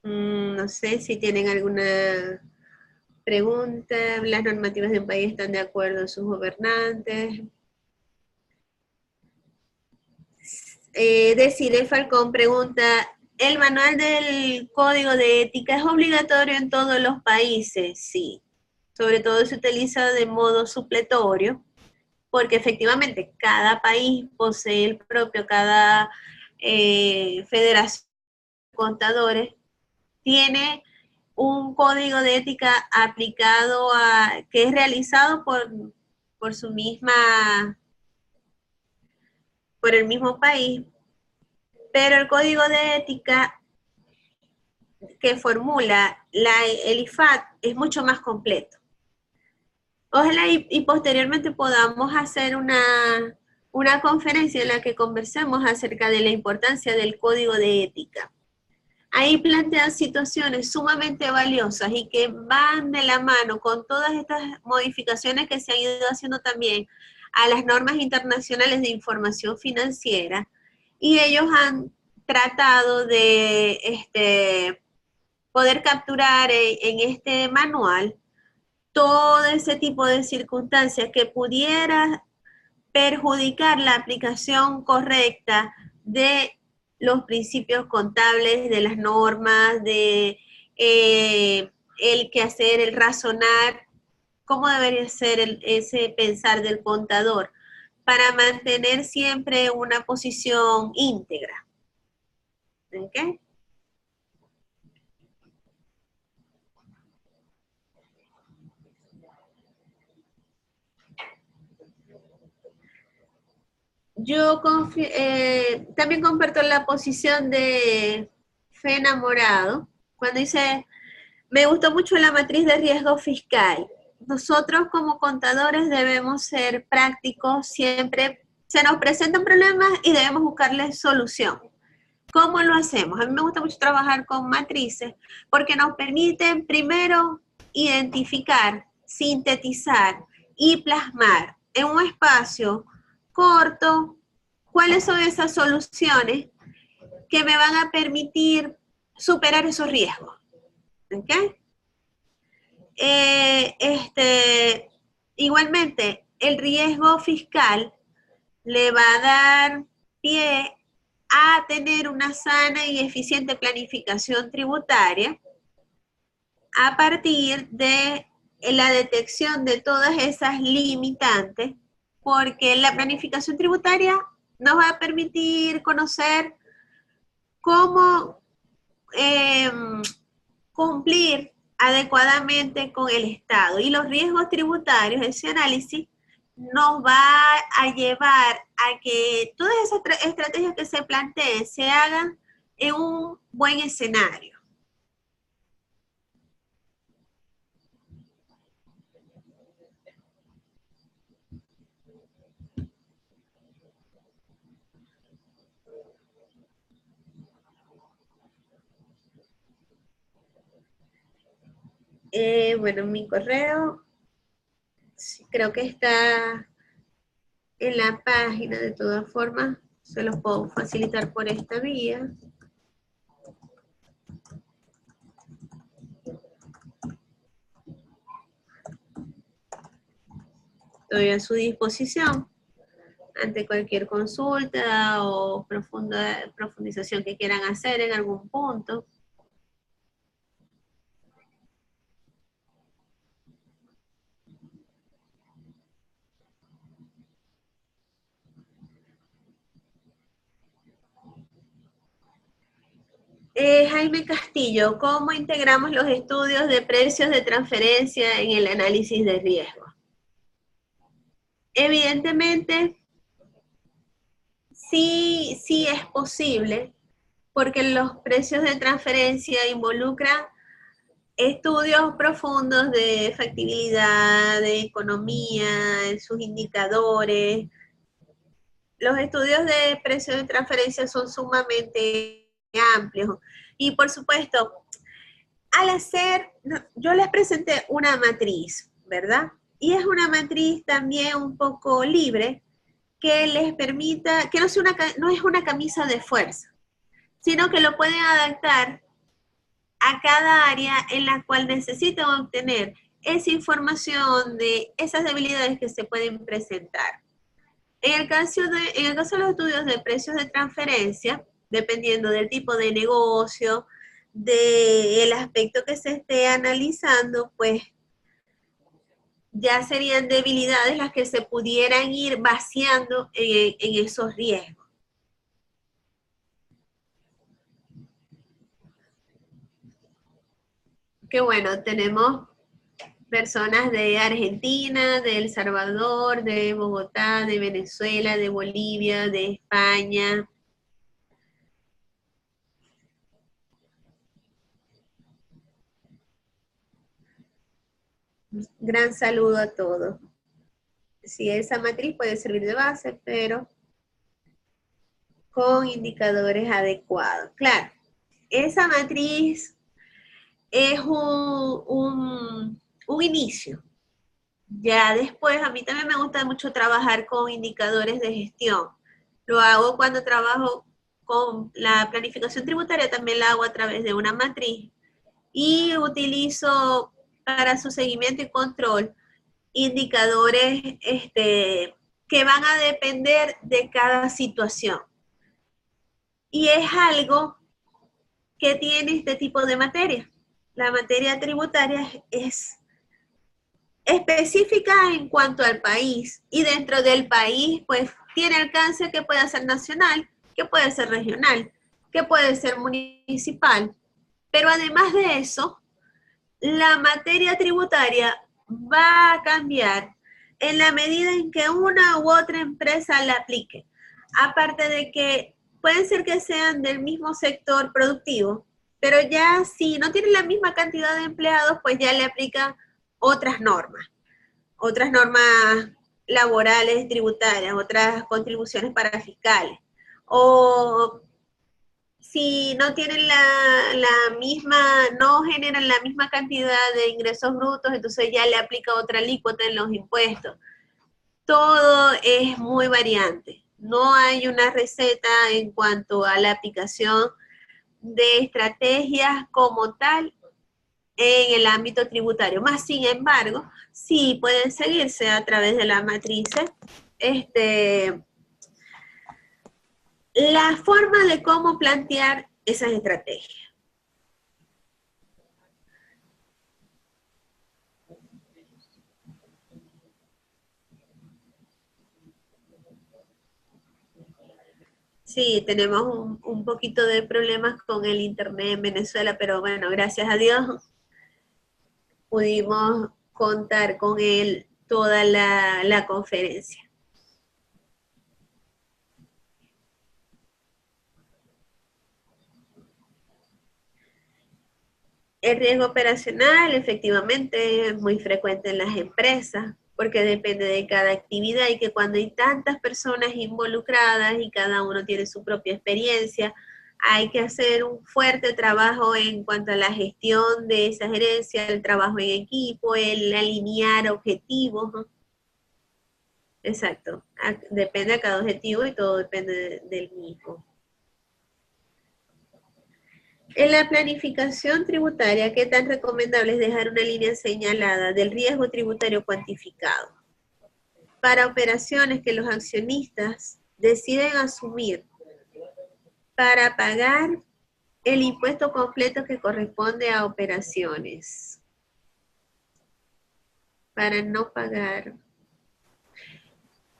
No sé si tienen alguna pregunta. Las normativas de un país están de acuerdo en sus gobernantes. Desiree Falcón pregunta, ¿el manual del código de ética es obligatorio en todos los países? Sí, sobre todo se utiliza de modo supletorio, porque efectivamente cada país posee el propio, cada federación de contadores tiene un código de ética aplicado que es realizado por su misma, por el mismo país, pero el código de ética que formula el IFAT es mucho más completo. Ojalá y posteriormente podamos hacer una conferencia en la que conversemos acerca de la importancia del código de ética. Ahí plantean situaciones sumamente valiosas y que van de la mano con todas estas modificaciones que se han ido haciendo también a las normas internacionales de información financiera, y ellos han tratado de poder capturar en este manual todo ese tipo de circunstancias que pudiera perjudicar la aplicación correcta de los principios contables, de las normas, de el quehacer, el razonar, cómo debería ser ese pensar del contador para mantener siempre una posición íntegra. ¿Ok? Yo también comparto la posición de Fe Enamorado, cuando dice, me gustó mucho la matriz de riesgo fiscal. Nosotros como contadores debemos ser prácticos, siempre se nos presentan problemas y debemos buscarles solución. ¿Cómo lo hacemos? A mí me gusta mucho trabajar con matrices porque nos permiten primero identificar, sintetizar y plasmar en un espacio corto cuáles son esas soluciones que me van a permitir superar esos riesgos. ¿Ok? Igualmente, el riesgo fiscal le va a dar pie a tener una sana y eficiente planificación tributaria a partir de la detección de todas esas limitantes, porque la planificación tributaria nos va a permitir conocer cómo cumplir adecuadamente con el Estado. Y los riesgos tributarios, ese análisis, nos va a llevar a que todas esas estrategias que se planteen se hagan en un buen escenario. Bueno, mi correo creo que está en la página, de todas formas, se los puedo facilitar por esta vía. Estoy a su disposición ante cualquier consulta o profundización que quieran hacer en algún punto. Jaime Castillo, ¿cómo integramos los estudios de precios de transferencia en el análisis de riesgo? Evidentemente, sí es posible, porque los precios de transferencia involucran estudios profundos de factibilidad, de economía, sus indicadores. Los estudios de precios de transferencia son sumamente amplios. Y por supuesto, yo les presenté una matriz, ¿verdad? Y es una matriz también un poco libre, que les permita, que no es una camisa de fuerza, sino que lo pueden adaptar a cada área en la cual necesitan obtener esa información de esas debilidades que se pueden presentar. En el caso de los estudios de precios de transferencia, dependiendo del tipo de negocio, del aspecto que se esté analizando, pues ya serían debilidades las que se pudieran ir vaciando en esos riesgos. Qué bueno, tenemos personas de Argentina, de El Salvador, de Bogotá, de Venezuela, de Bolivia, de España. Gran saludo a todos. Sí, esa matriz puede servir de base, pero con indicadores adecuados. Claro, esa matriz es un inicio. Ya después, a mí también me gusta mucho trabajar con indicadores de gestión. Lo hago cuando trabajo con la planificación tributaria, también la hago a través de una matriz. Y utilizo para su seguimiento y control indicadores que van a depender de cada situación. Y es algo que tiene este tipo de materia. La materia tributaria es específica en cuanto al país, y dentro del país pues tiene alcance que puede ser nacional, que puede ser regional, que puede ser municipal, pero además de eso, la materia tributaria va a cambiar en la medida en que una u otra empresa la aplique. Aparte de que pueden ser que sean del mismo sector productivo, pero ya si no tienen la misma cantidad de empleados, pues ya le aplican otras normas laborales, tributarias, otras contribuciones para fiscales. O si no tienen no generan la misma cantidad de ingresos brutos, entonces ya le aplica otra alícuota en los impuestos. Todo es muy variante. No hay una receta en cuanto a la aplicación de estrategias como tal en el ámbito tributario. Más sin embargo, sí pueden seguirse a través de las matrices la forma de cómo plantear esas estrategias. Sí, tenemos un poquito de problemas con el internet en Venezuela, pero bueno, gracias a Dios pudimos contar con él toda la conferencia. El riesgo operacional efectivamente es muy frecuente en las empresas, porque depende de cada actividad y que cuando hay tantas personas involucradas y cada uno tiene su propia experiencia, hay que hacer un fuerte trabajo en cuanto a la gestión de esa gerencia, el trabajo en equipo, el alinear objetivos, ¿no? Exacto, depende de cada objetivo y todo depende del mismo. En la planificación tributaria, ¿qué tan recomendable es dejar una línea señalada del riesgo tributario cuantificado para operaciones que los accionistas deciden asumir para pagar el impuesto completo que corresponde a operaciones? Para no pagar.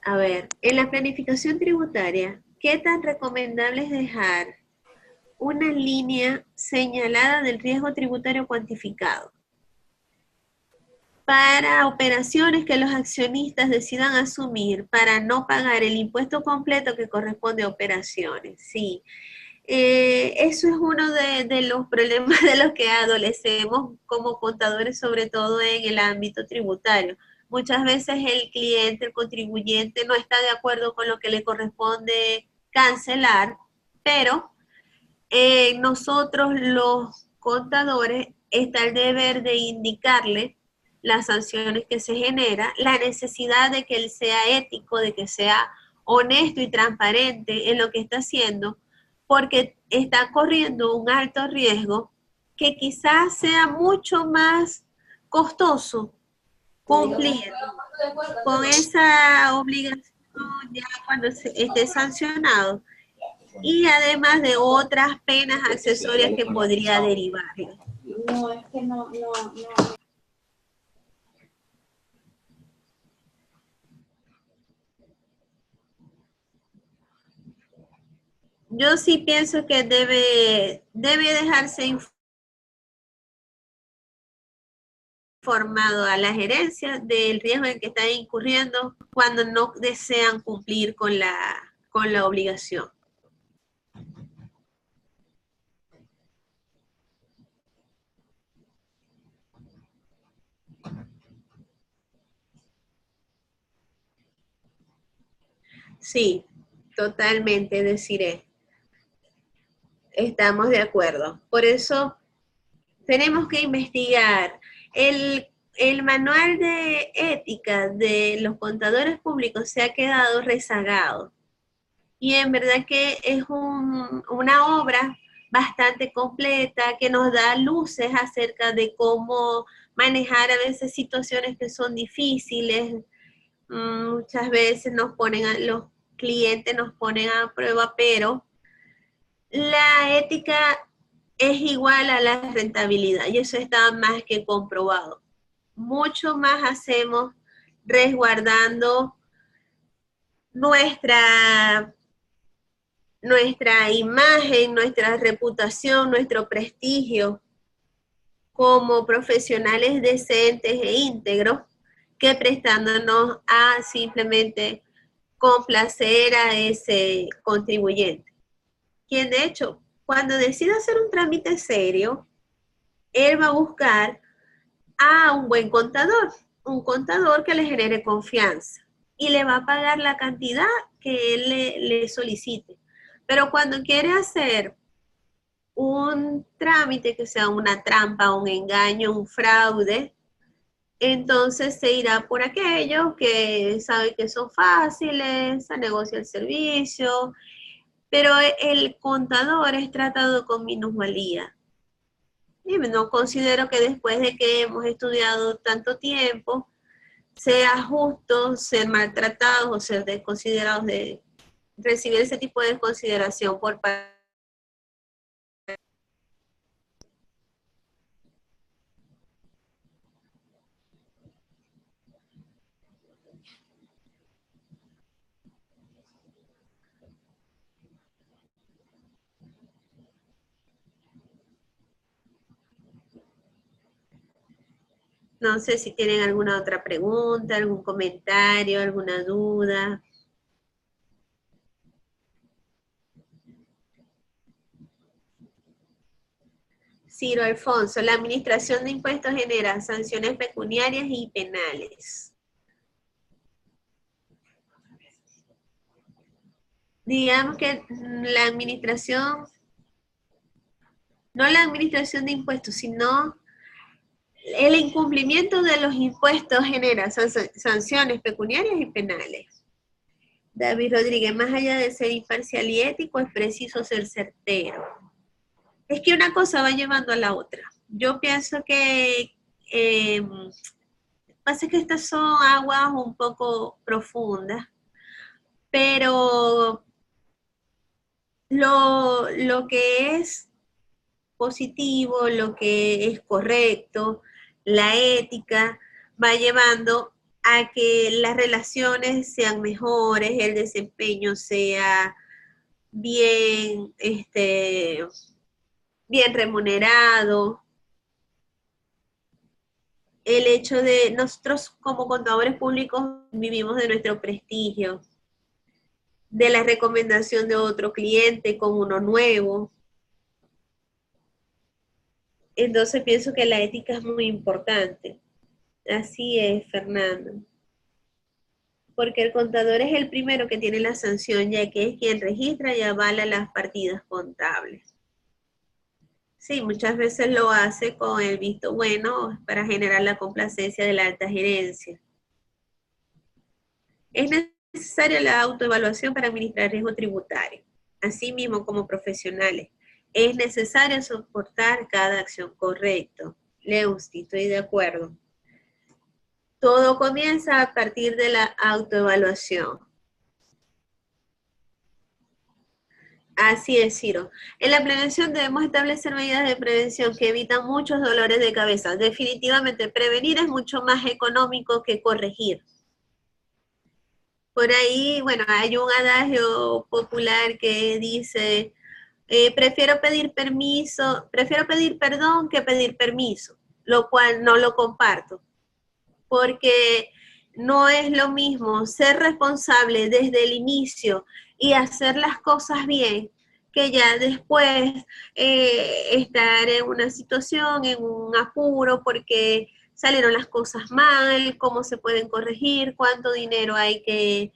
A ver, en la planificación tributaria, ¿qué tan recomendable es dejar una línea señalada del riesgo tributario cuantificado para operaciones que los accionistas decidan asumir para no pagar el impuesto completo que corresponde a operaciones. Sí, eso es uno de los problemas de los que adolecemos como contadores, sobre todo en el ámbito tributario. Muchas veces el cliente, el contribuyente, no está de acuerdo con lo que le corresponde cancelar, pero nosotros los contadores está el deber de indicarle las sanciones que se genera, la necesidad de que él sea ético, de que sea honesto y transparente en lo que está haciendo, porque está corriendo un alto riesgo que quizás sea mucho más costoso cumplir con esa obligación ya cuando esté sancionado, y además de otras penas accesorias que podría derivarle. No, es que no. Yo sí pienso que debe dejarse informado a la gerencia del riesgo en que están incurriendo cuando no desean cumplir con la obligación. Sí, totalmente, deciré. Estamos de acuerdo. Por eso tenemos que investigar. El manual de ética de los contadores públicos se ha quedado rezagado. Y en verdad que es una obra bastante completa que nos da luces acerca de cómo manejar a veces situaciones que son difíciles. Muchas veces los clientes nos ponen a prueba, pero la ética es igual a la rentabilidad y eso está más que comprobado. Mucho más hacemos resguardando nuestra imagen, nuestra reputación, nuestro prestigio como profesionales decentes e íntegros, que prestándonos a simplemente complacer a ese contribuyente, quien de hecho, cuando decida hacer un trámite serio, él va a buscar a un contador que le genere confianza y le va a pagar la cantidad que él le solicite. Pero cuando quiere hacer un trámite que sea una trampa, un engaño, un fraude, entonces se irá por aquellos que sabe que son fáciles, se negocia el servicio, pero el contador es tratado con minusvalía. Y no considero que después de que hemos estudiado tanto tiempo, sea justo ser maltratados o ser desconsiderados, de recibir ese tipo de consideración por parte. No sé si tienen alguna otra pregunta, algún comentario, alguna duda. Ciro Alfonso, la administración de impuestos genera sanciones pecuniarias y penales. Digamos que la administración, no la administración de impuestos, sino el incumplimiento de los impuestos genera sanciones pecuniarias y penales. David Rodríguez, más allá de ser imparcial y ético, es preciso ser certero. Es que una cosa va llevando a la otra. Yo pienso que pasa que estas son aguas un poco profundas, pero lo que es positivo, lo que es correcto, la ética, va llevando a que las relaciones sean mejores, el desempeño sea bien bien remunerado. El hecho de nosotros como contadores públicos vivimos de nuestro prestigio, de la recomendación de otro cliente con uno nuevo. Entonces pienso que la ética es muy importante. Así es, Fernando. Porque el contador es el primero que tiene la sanción, ya que es quien registra y avala las partidas contables. Sí, muchas veces lo hace con el visto bueno para generar la complacencia de la alta gerencia. Es necesaria la autoevaluación para administrar riesgo tributario. Asimismo, como profesionales, es necesario soportar cada acción correcta. Leusti, estoy de acuerdo. Todo comienza a partir de la autoevaluación. Así es, Ciro. En la prevención debemos establecer medidas de prevención que evitan muchos dolores de cabeza. Definitivamente, prevenir es mucho más económico que corregir. Por ahí, bueno, hay un adagio popular que dice, prefiero pedir perdón que pedir permiso, lo cual no lo comparto, porque no es lo mismo ser responsable desde el inicio y hacer las cosas bien que ya después estar en una situación, en un apuro, porque salieron las cosas mal, cómo se pueden corregir, cuánto dinero hay que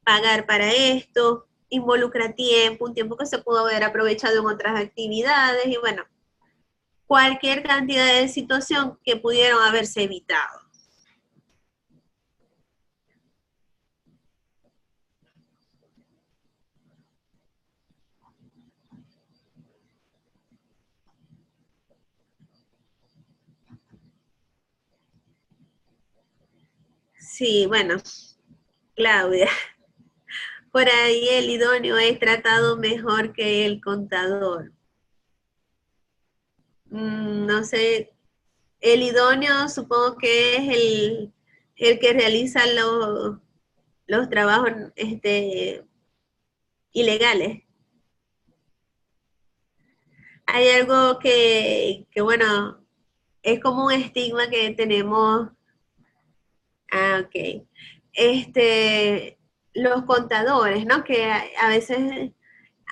pagar para esto, involucra tiempo, un tiempo que se pudo haber aprovechado en otras actividades y bueno, cualquier cantidad de situación que pudieron haberse evitado. Sí, bueno, Claudia, por ahí el idóneo es tratado mejor que el contador. No sé, el idóneo supongo que es el que realiza los trabajos ilegales. Hay algo bueno, es como un estigma que tenemos. Ah, ok. Los contadores, ¿no? Que a veces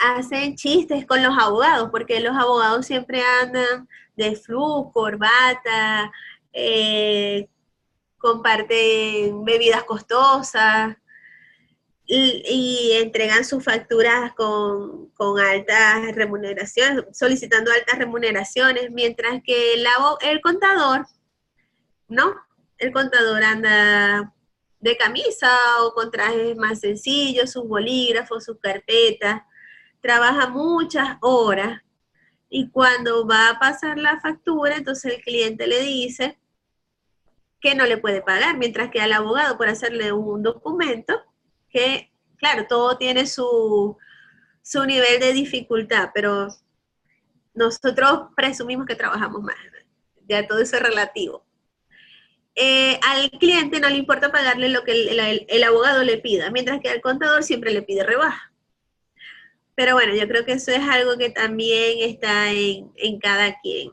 hacen chistes con los abogados, porque los abogados siempre andan de flu, corbata, eh, comparten bebidas costosas y entregan sus facturas con altas remuneraciones, solicitando altas remuneraciones, mientras que el contador, ¿no? El contador anda de camisa o con trajes más sencillos, sus bolígrafos, sus carpetas, trabaja muchas horas y cuando va a pasar la factura, entonces el cliente le dice que no le puede pagar, mientras que al abogado por hacerle un documento que, claro, todo tiene su nivel de dificultad, pero nosotros presumimos que trabajamos más, ya todo eso es relativo. Al cliente no le importa pagarle lo que el abogado le pida, mientras que al contador siempre le pide rebaja. Pero bueno, yo creo que eso es algo que también está en cada quien.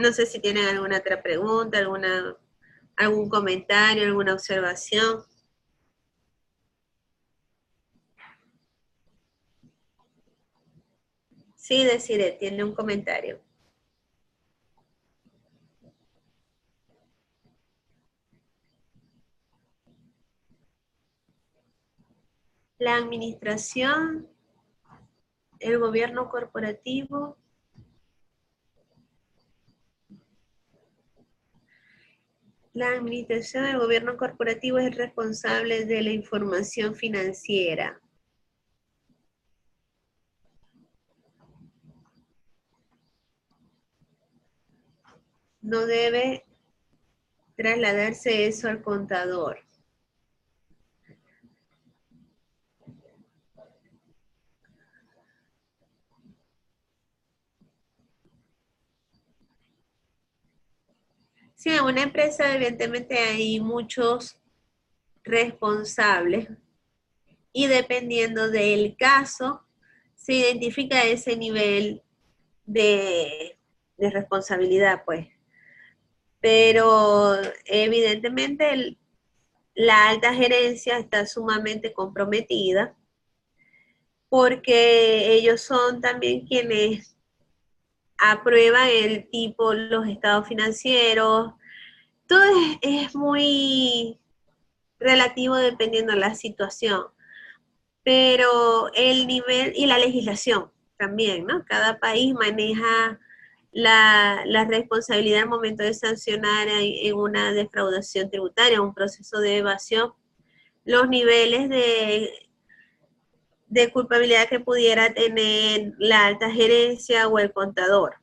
No sé si tienen alguna otra pregunta, algún comentario, alguna observación. Sí, Desiree, tiene un comentario. La administración, el gobierno corporativo. La administración del gobierno corporativo es responsable de la información financiera. no debe trasladarse eso al contador. Sí, en una empresa evidentemente hay muchos responsables y dependiendo del caso se identifica ese nivel de responsabilidad, pues. Pero evidentemente la alta gerencia está sumamente comprometida porque ellos son también quienes aprueban el tipo, los estados financieros. Todo es muy relativo dependiendo de la situación, pero el nivel y la legislación también, ¿no? Cada país maneja la responsabilidad al momento de sancionar en una defraudación tributaria, un proceso de evasión, los niveles de culpabilidad que pudiera tener la alta gerencia o el contador.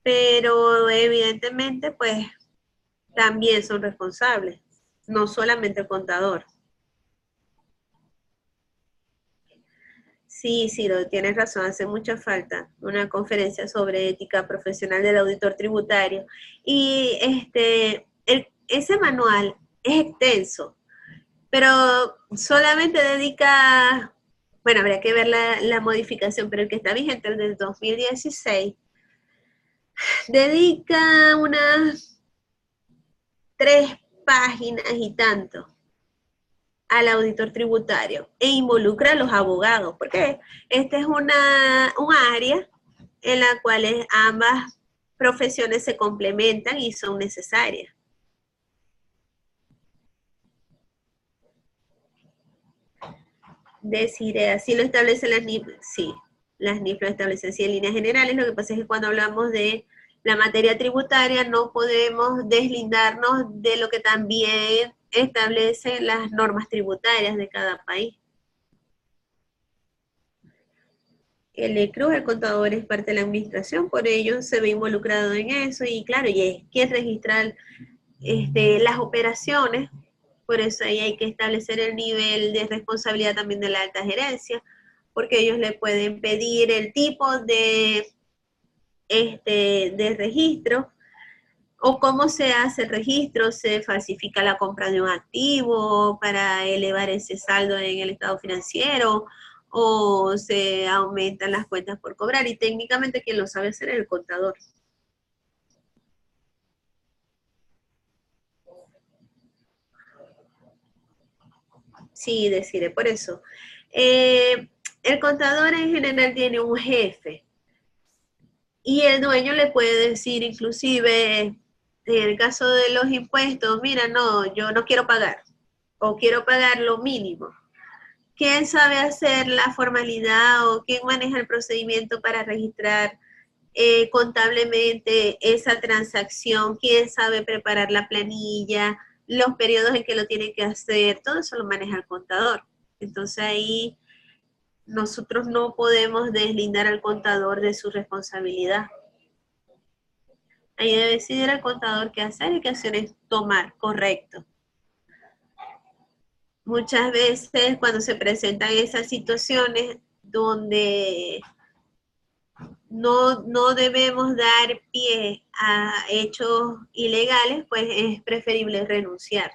Pero evidentemente, pues, también son responsables, no solamente el contador. Sí, Ciro, tienes razón, hace mucha falta una conferencia sobre ética profesional del auditor tributario. Y ese manual es extenso, pero solamente dedica, bueno, habría que ver la modificación, pero el que está vigente, el del 2016, dedica unas 3 páginas y tanto al auditor tributario e involucra a los abogados, porque esta es un área en la cual ambas profesiones se complementan y son necesarias. Deciré, así lo establecen las NIF, sí, las NIF lo establecen así en líneas generales, lo que pasa es que cuando hablamos de la materia tributaria no podemos deslindarnos de lo que también establecen las normas tributarias de cada país. El ECRU, el contador, es parte de la administración, por ello se ve involucrado en eso y claro, y es quien registra las operaciones, por eso ahí hay que establecer el nivel de responsabilidad también de la alta gerencia, porque ellos le pueden pedir el tipo de registro o cómo se hace el registro, se falsifica la compra de un activo para elevar ese saldo en el estado financiero o se aumentan las cuentas por cobrar y técnicamente quien lo sabe hacer es el contador. Sí, deciré por eso. El contador en general tiene un jefe y el dueño le puede decir inclusive en el caso de los impuestos, mira, no, yo no quiero pagar o quiero pagar lo mínimo. ¿Quién sabe hacer la formalidad o quién maneja el procedimiento para registrar contablemente esa transacción? ¿Quién sabe preparar la planilla? Los periodos en que lo tiene que hacer, todo eso lo maneja el contador. Entonces ahí nosotros no podemos deslindar al contador de su responsabilidad. Ahí debe decidir el contador qué hacer y qué acciones tomar, correcto. Muchas veces cuando se presentan esas situaciones donde no debemos dar pie a hechos ilegales, pues es preferible renunciar.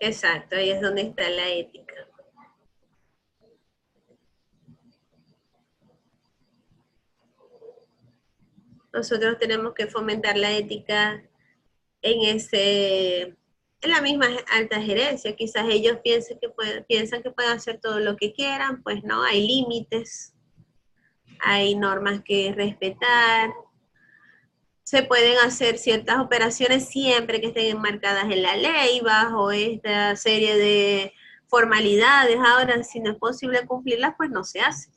Exacto, ahí es donde está la ética. Nosotros tenemos que fomentar la ética en la misma alta gerencia. Quizás ellos piensan que pueden hacer todo lo que quieran, pues no, hay límites, hay normas que respetar. Se pueden hacer ciertas operaciones siempre que estén enmarcadas en la ley, bajo esta serie de formalidades. Ahora, si no es posible cumplirlas, pues no se hace.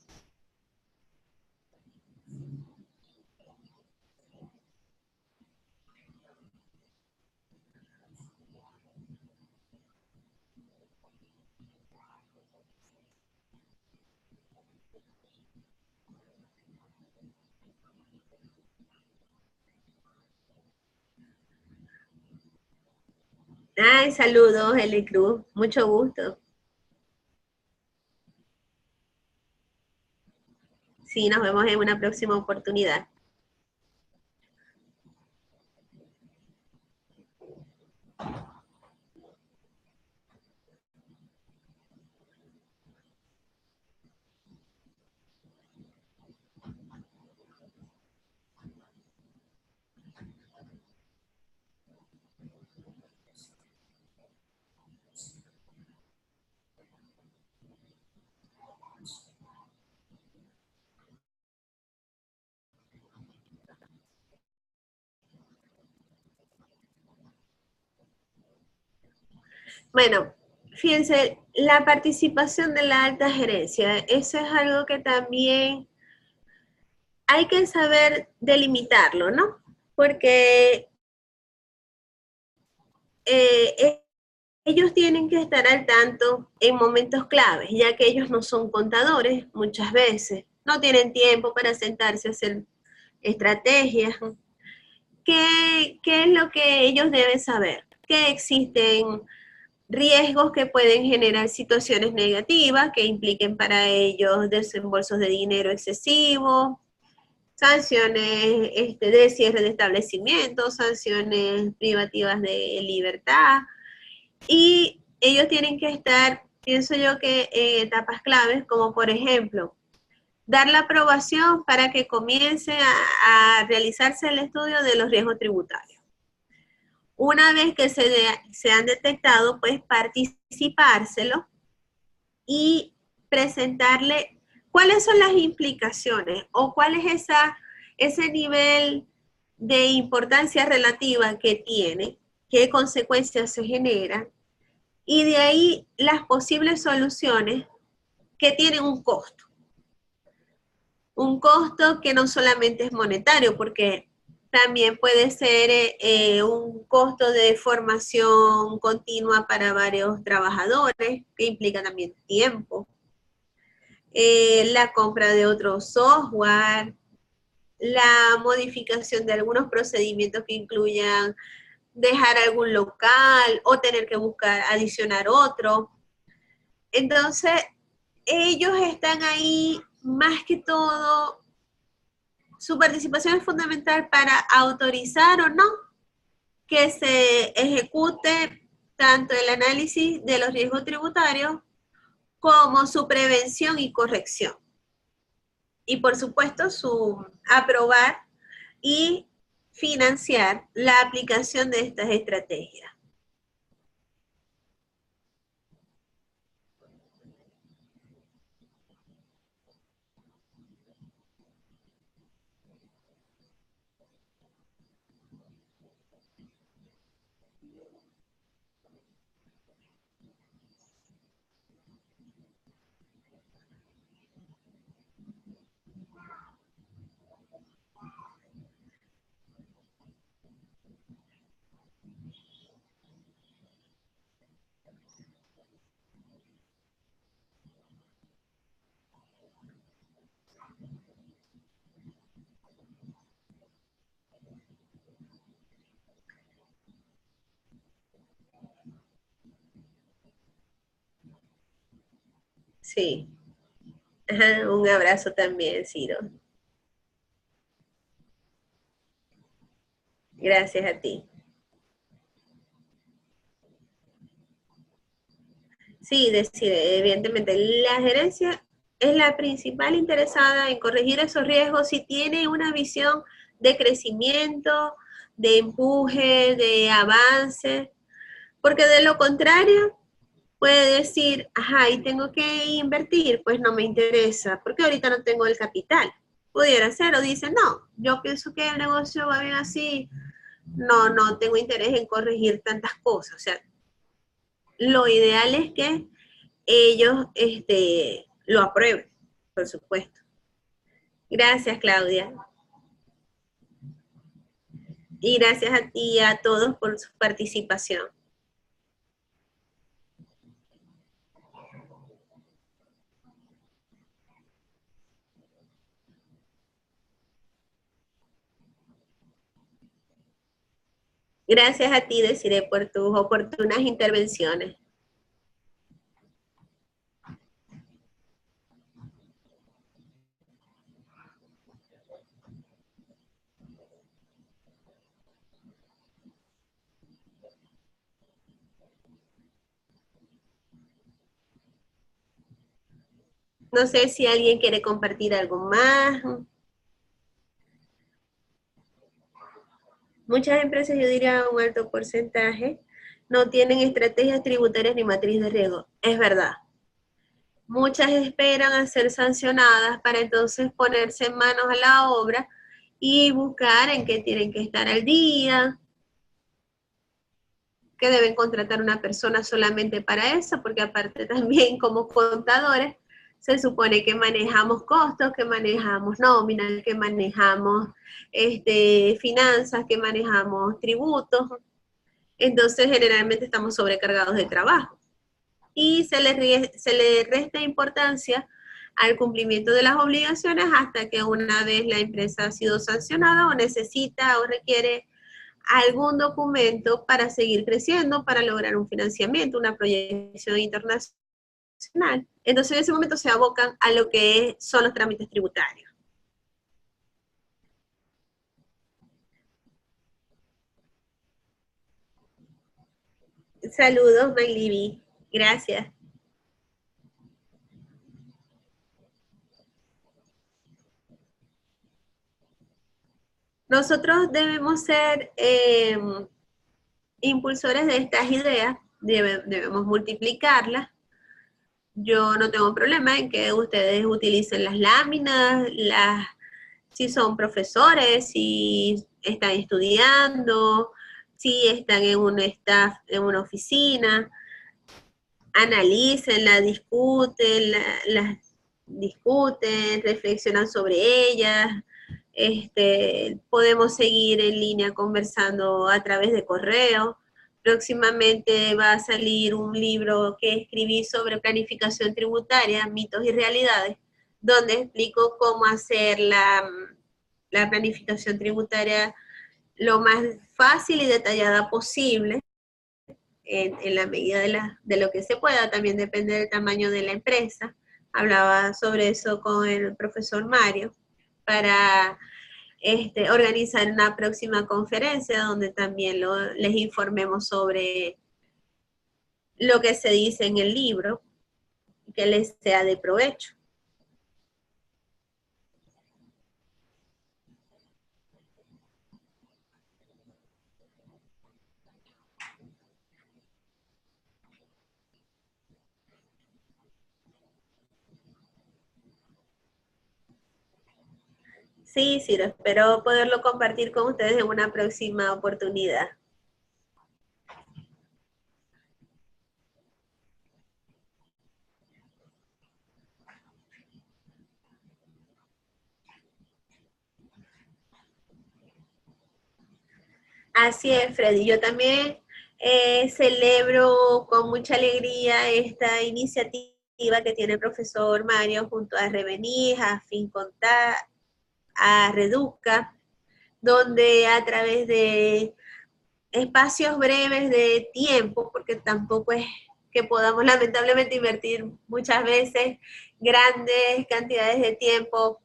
Ay, saludos, Eli Cruz. Mucho gusto. Sí, nos vemos en una próxima oportunidad. Bueno, fíjense, la participación de la alta gerencia, eso es algo que también hay que saber delimitarlo, ¿no? Porque ellos tienen que estar al tanto en momentos claves, ya que ellos no son contadores muchas veces, no tienen tiempo para sentarse a hacer estrategias. ¿Qué es lo que ellos deben saber? Que existen riesgos que pueden generar situaciones negativas que impliquen para ellos desembolsos de dinero excesivos, sanciones de cierre de establecimientos, sanciones privativas de libertad, y ellos tienen que estar, pienso yo que en etapas claves, como por ejemplo, dar la aprobación para que comience a realizarse el estudio de los riesgos tributarios. Una vez que se han detectado, pues participárselo y presentarle cuáles son las implicaciones o cuál es ese nivel de importancia relativa que tiene, qué consecuencias se generan, y de ahí las posibles soluciones que tienen un costo. Un costo que no solamente es monetario, porque también puede ser un costo de formación continua para varios trabajadores, que implica también tiempo. La compra de otro software, la modificación de algunos procedimientos que incluyan dejar algún local o tener que buscar adicionar otro. Entonces, ellos están ahí más que todo, su participación es fundamental para autorizar o no que se ejecute tanto el análisis de los riesgos tributarios como su prevención y corrección. Y por supuesto, su aprobar y financiar la aplicación de estas estrategias. Sí. Ajá, un abrazo también, Ciro. Gracias a ti. Sí, decir, evidentemente, la gerencia es la principal interesada en corregir esos riesgos si tiene una visión de crecimiento, de empuje, de avance, porque de lo contrario puede decir, ajá, y tengo que invertir, pues no me interesa, porque ahorita no tengo el capital. Pudiera ser, o dice, no, yo pienso que el negocio va bien así, no tengo interés en corregir tantas cosas. O sea, lo ideal es que ellos lo aprueben, por supuesto. Gracias, Claudia. Y gracias a ti y a todos por su participación. Gracias a ti, Desiree, por tus oportunas intervenciones. No sé si alguien quiere compartir algo más. Muchas empresas, yo diría un alto porcentaje, no tienen estrategias tributarias ni matriz de riesgo. Es verdad. Muchas esperan a ser sancionadas para entonces ponerse manos a la obra y buscar en qué tienen que estar al día, que deben contratar una persona solamente para eso, porque aparte también como contadores se supone que manejamos costos, que manejamos nómina, que manejamos finanzas, que manejamos tributos. Entonces generalmente estamos sobrecargados de trabajo y se le resta importancia al cumplimiento de las obligaciones hasta que una vez la empresa ha sido sancionada o necesita o requiere algún documento para seguir creciendo, para lograr un financiamiento, una proyección internacional. Entonces en ese momento se abocan a lo que son los trámites tributarios. Saludos, Maglibi. Gracias. Nosotros debemos ser impulsores de estas ideas, debemos multiplicarlas. Yo no tengo problema en que ustedes utilicen las láminas, si son profesores, si están estudiando, si están en un staff, en una oficina, analicen, las discuten, reflexionan sobre ellas. Podemos seguir en línea conversando a través de correo. Próximamente va a salir un libro que escribí sobre planificación tributaria, mitos y realidades, donde explico cómo hacer la planificación tributaria lo más fácil y detallada posible, en la medida de lo que se pueda. También depende del tamaño de la empresa. Hablaba sobre eso con el profesor Mario para organizar una próxima conferencia donde también les informemos sobre lo que se dice en el libro, que les sea de provecho. Sí, sí, espero poderlo compartir con ustedes en una próxima oportunidad. Así es, Freddy. Yo también celebro con mucha alegría esta iniciativa que tiene el profesor Mario junto a Revenir, a FinContar, a Reduca, donde a través de espacios breves de tiempo, porque tampoco es que podamos lamentablemente invertir muchas veces grandes cantidades de tiempo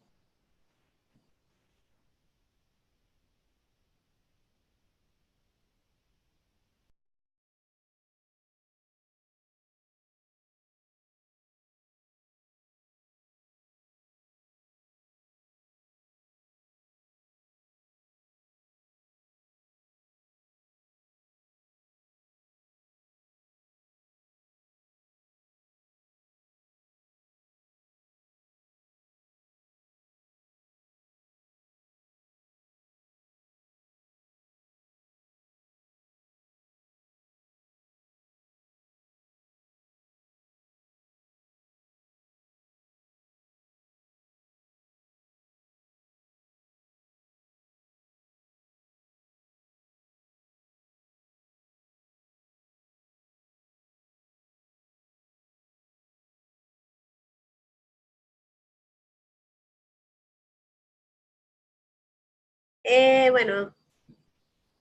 Bueno,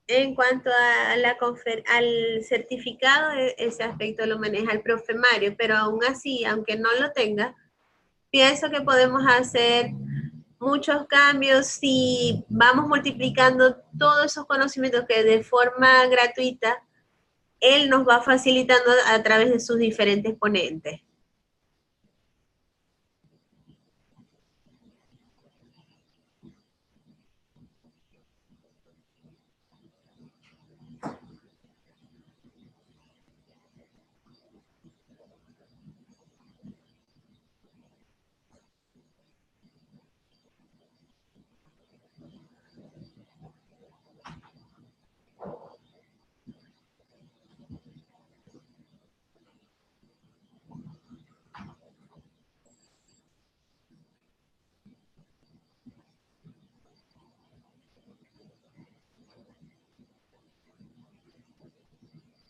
en cuanto a al certificado, ese aspecto lo maneja el profe Mario, pero aún así, aunque no lo tenga, pienso que podemos hacer muchos cambios si vamos multiplicando todos esos conocimientos que de forma gratuita él nos va facilitando a través de sus diferentes ponentes.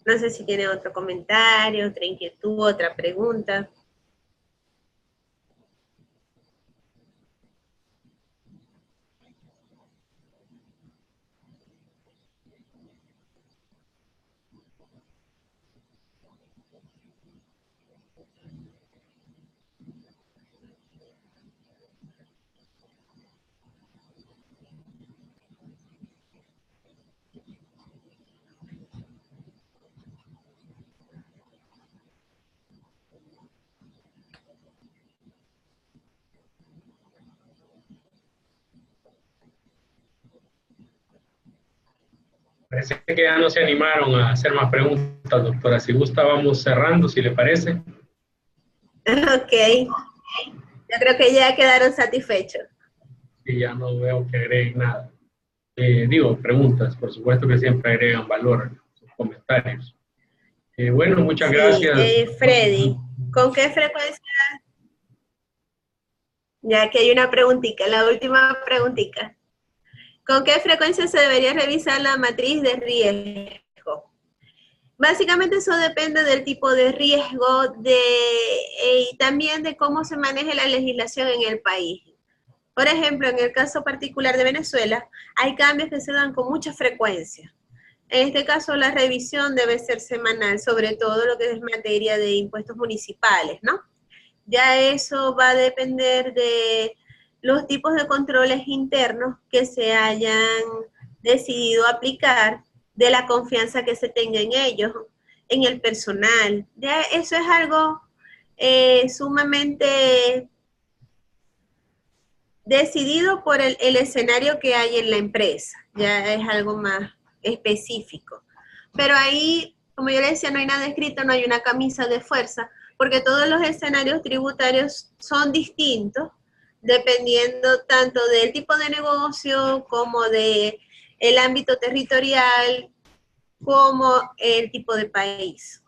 No sé si tiene otro comentario, otra inquietud, otra pregunta. Parece que ya no se animaron a hacer más preguntas, doctora. Si gusta, vamos cerrando, si le parece. Ok. Yo creo que ya quedaron satisfechos. Y ya no veo que agreguen nada. Digo, preguntas, por supuesto que siempre agregan valor sus comentarios. Bueno, muchas gracias. Freddy, ¿con qué frecuencia? Ya que hay una preguntita, la última preguntita. ¿Con qué frecuencia se debería revisar la matriz de riesgo? Básicamente eso depende del tipo de riesgo y también de cómo se maneje la legislación en el país. Por ejemplo, en el caso particular de Venezuela, hay cambios que se dan con mucha frecuencia. En este caso, la revisión debe ser semanal, sobre todo lo que es materia de impuestos municipales, ¿no? Ya eso va a depender de los tipos de controles internos que se hayan decidido aplicar, de la confianza que se tenga en ellos, en el personal. Ya eso es algo sumamente decidido por el escenario que hay en la empresa. Ya es algo más específico. Pero ahí, como yo le decía, no hay nada escrito, no hay una camisa de fuerza, porque todos los escenarios tributarios son distintos, dependiendo tanto del tipo de negocio, como de el ámbito territorial, como el tipo de país.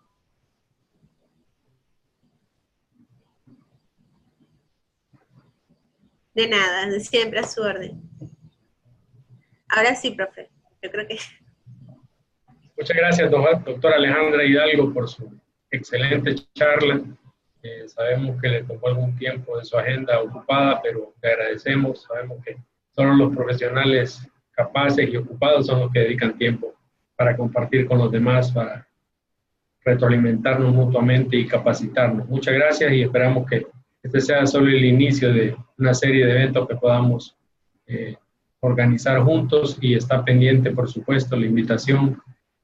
De nada, de siempre a su orden. Ahora sí, profe, yo creo que... Muchas gracias, doctora Alejandra Hidalgo, por su excelente charla. Sabemos que le tomó algún tiempo de su agenda ocupada, pero le agradecemos. Sabemos que solo los profesionales capaces y ocupados son los que dedican tiempo para compartir con los demás, para retroalimentarnos mutuamente y capacitarnos. Muchas gracias y esperamos que este sea solo el inicio de una serie de eventos que podamos organizar juntos, y está pendiente, por supuesto, la invitación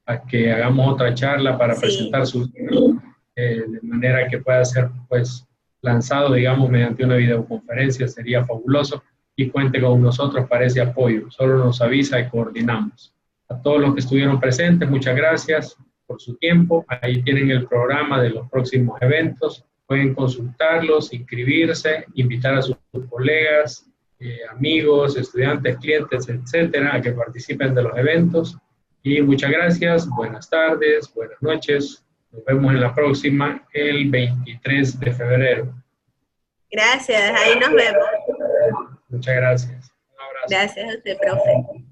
a que hagamos otra charla para presentar su libro, de manera que pueda ser pues lanzado, digamos, mediante una videoconferencia. Sería fabuloso, y cuente con nosotros para ese apoyo. Solo nos avisa y coordinamos. A todos los que estuvieron presentes, muchas gracias por su tiempo. Ahí tienen el programa de los próximos eventos. Pueden consultarlos, inscribirse, invitar a sus colegas, amigos, estudiantes, clientes, etcétera, a que participen de los eventos. Y muchas gracias, buenas tardes, buenas noches. Nos vemos en la próxima, el 23 de febrero. Gracias, ahí nos vemos. Muchas gracias. Un abrazo. Gracias a usted, profe.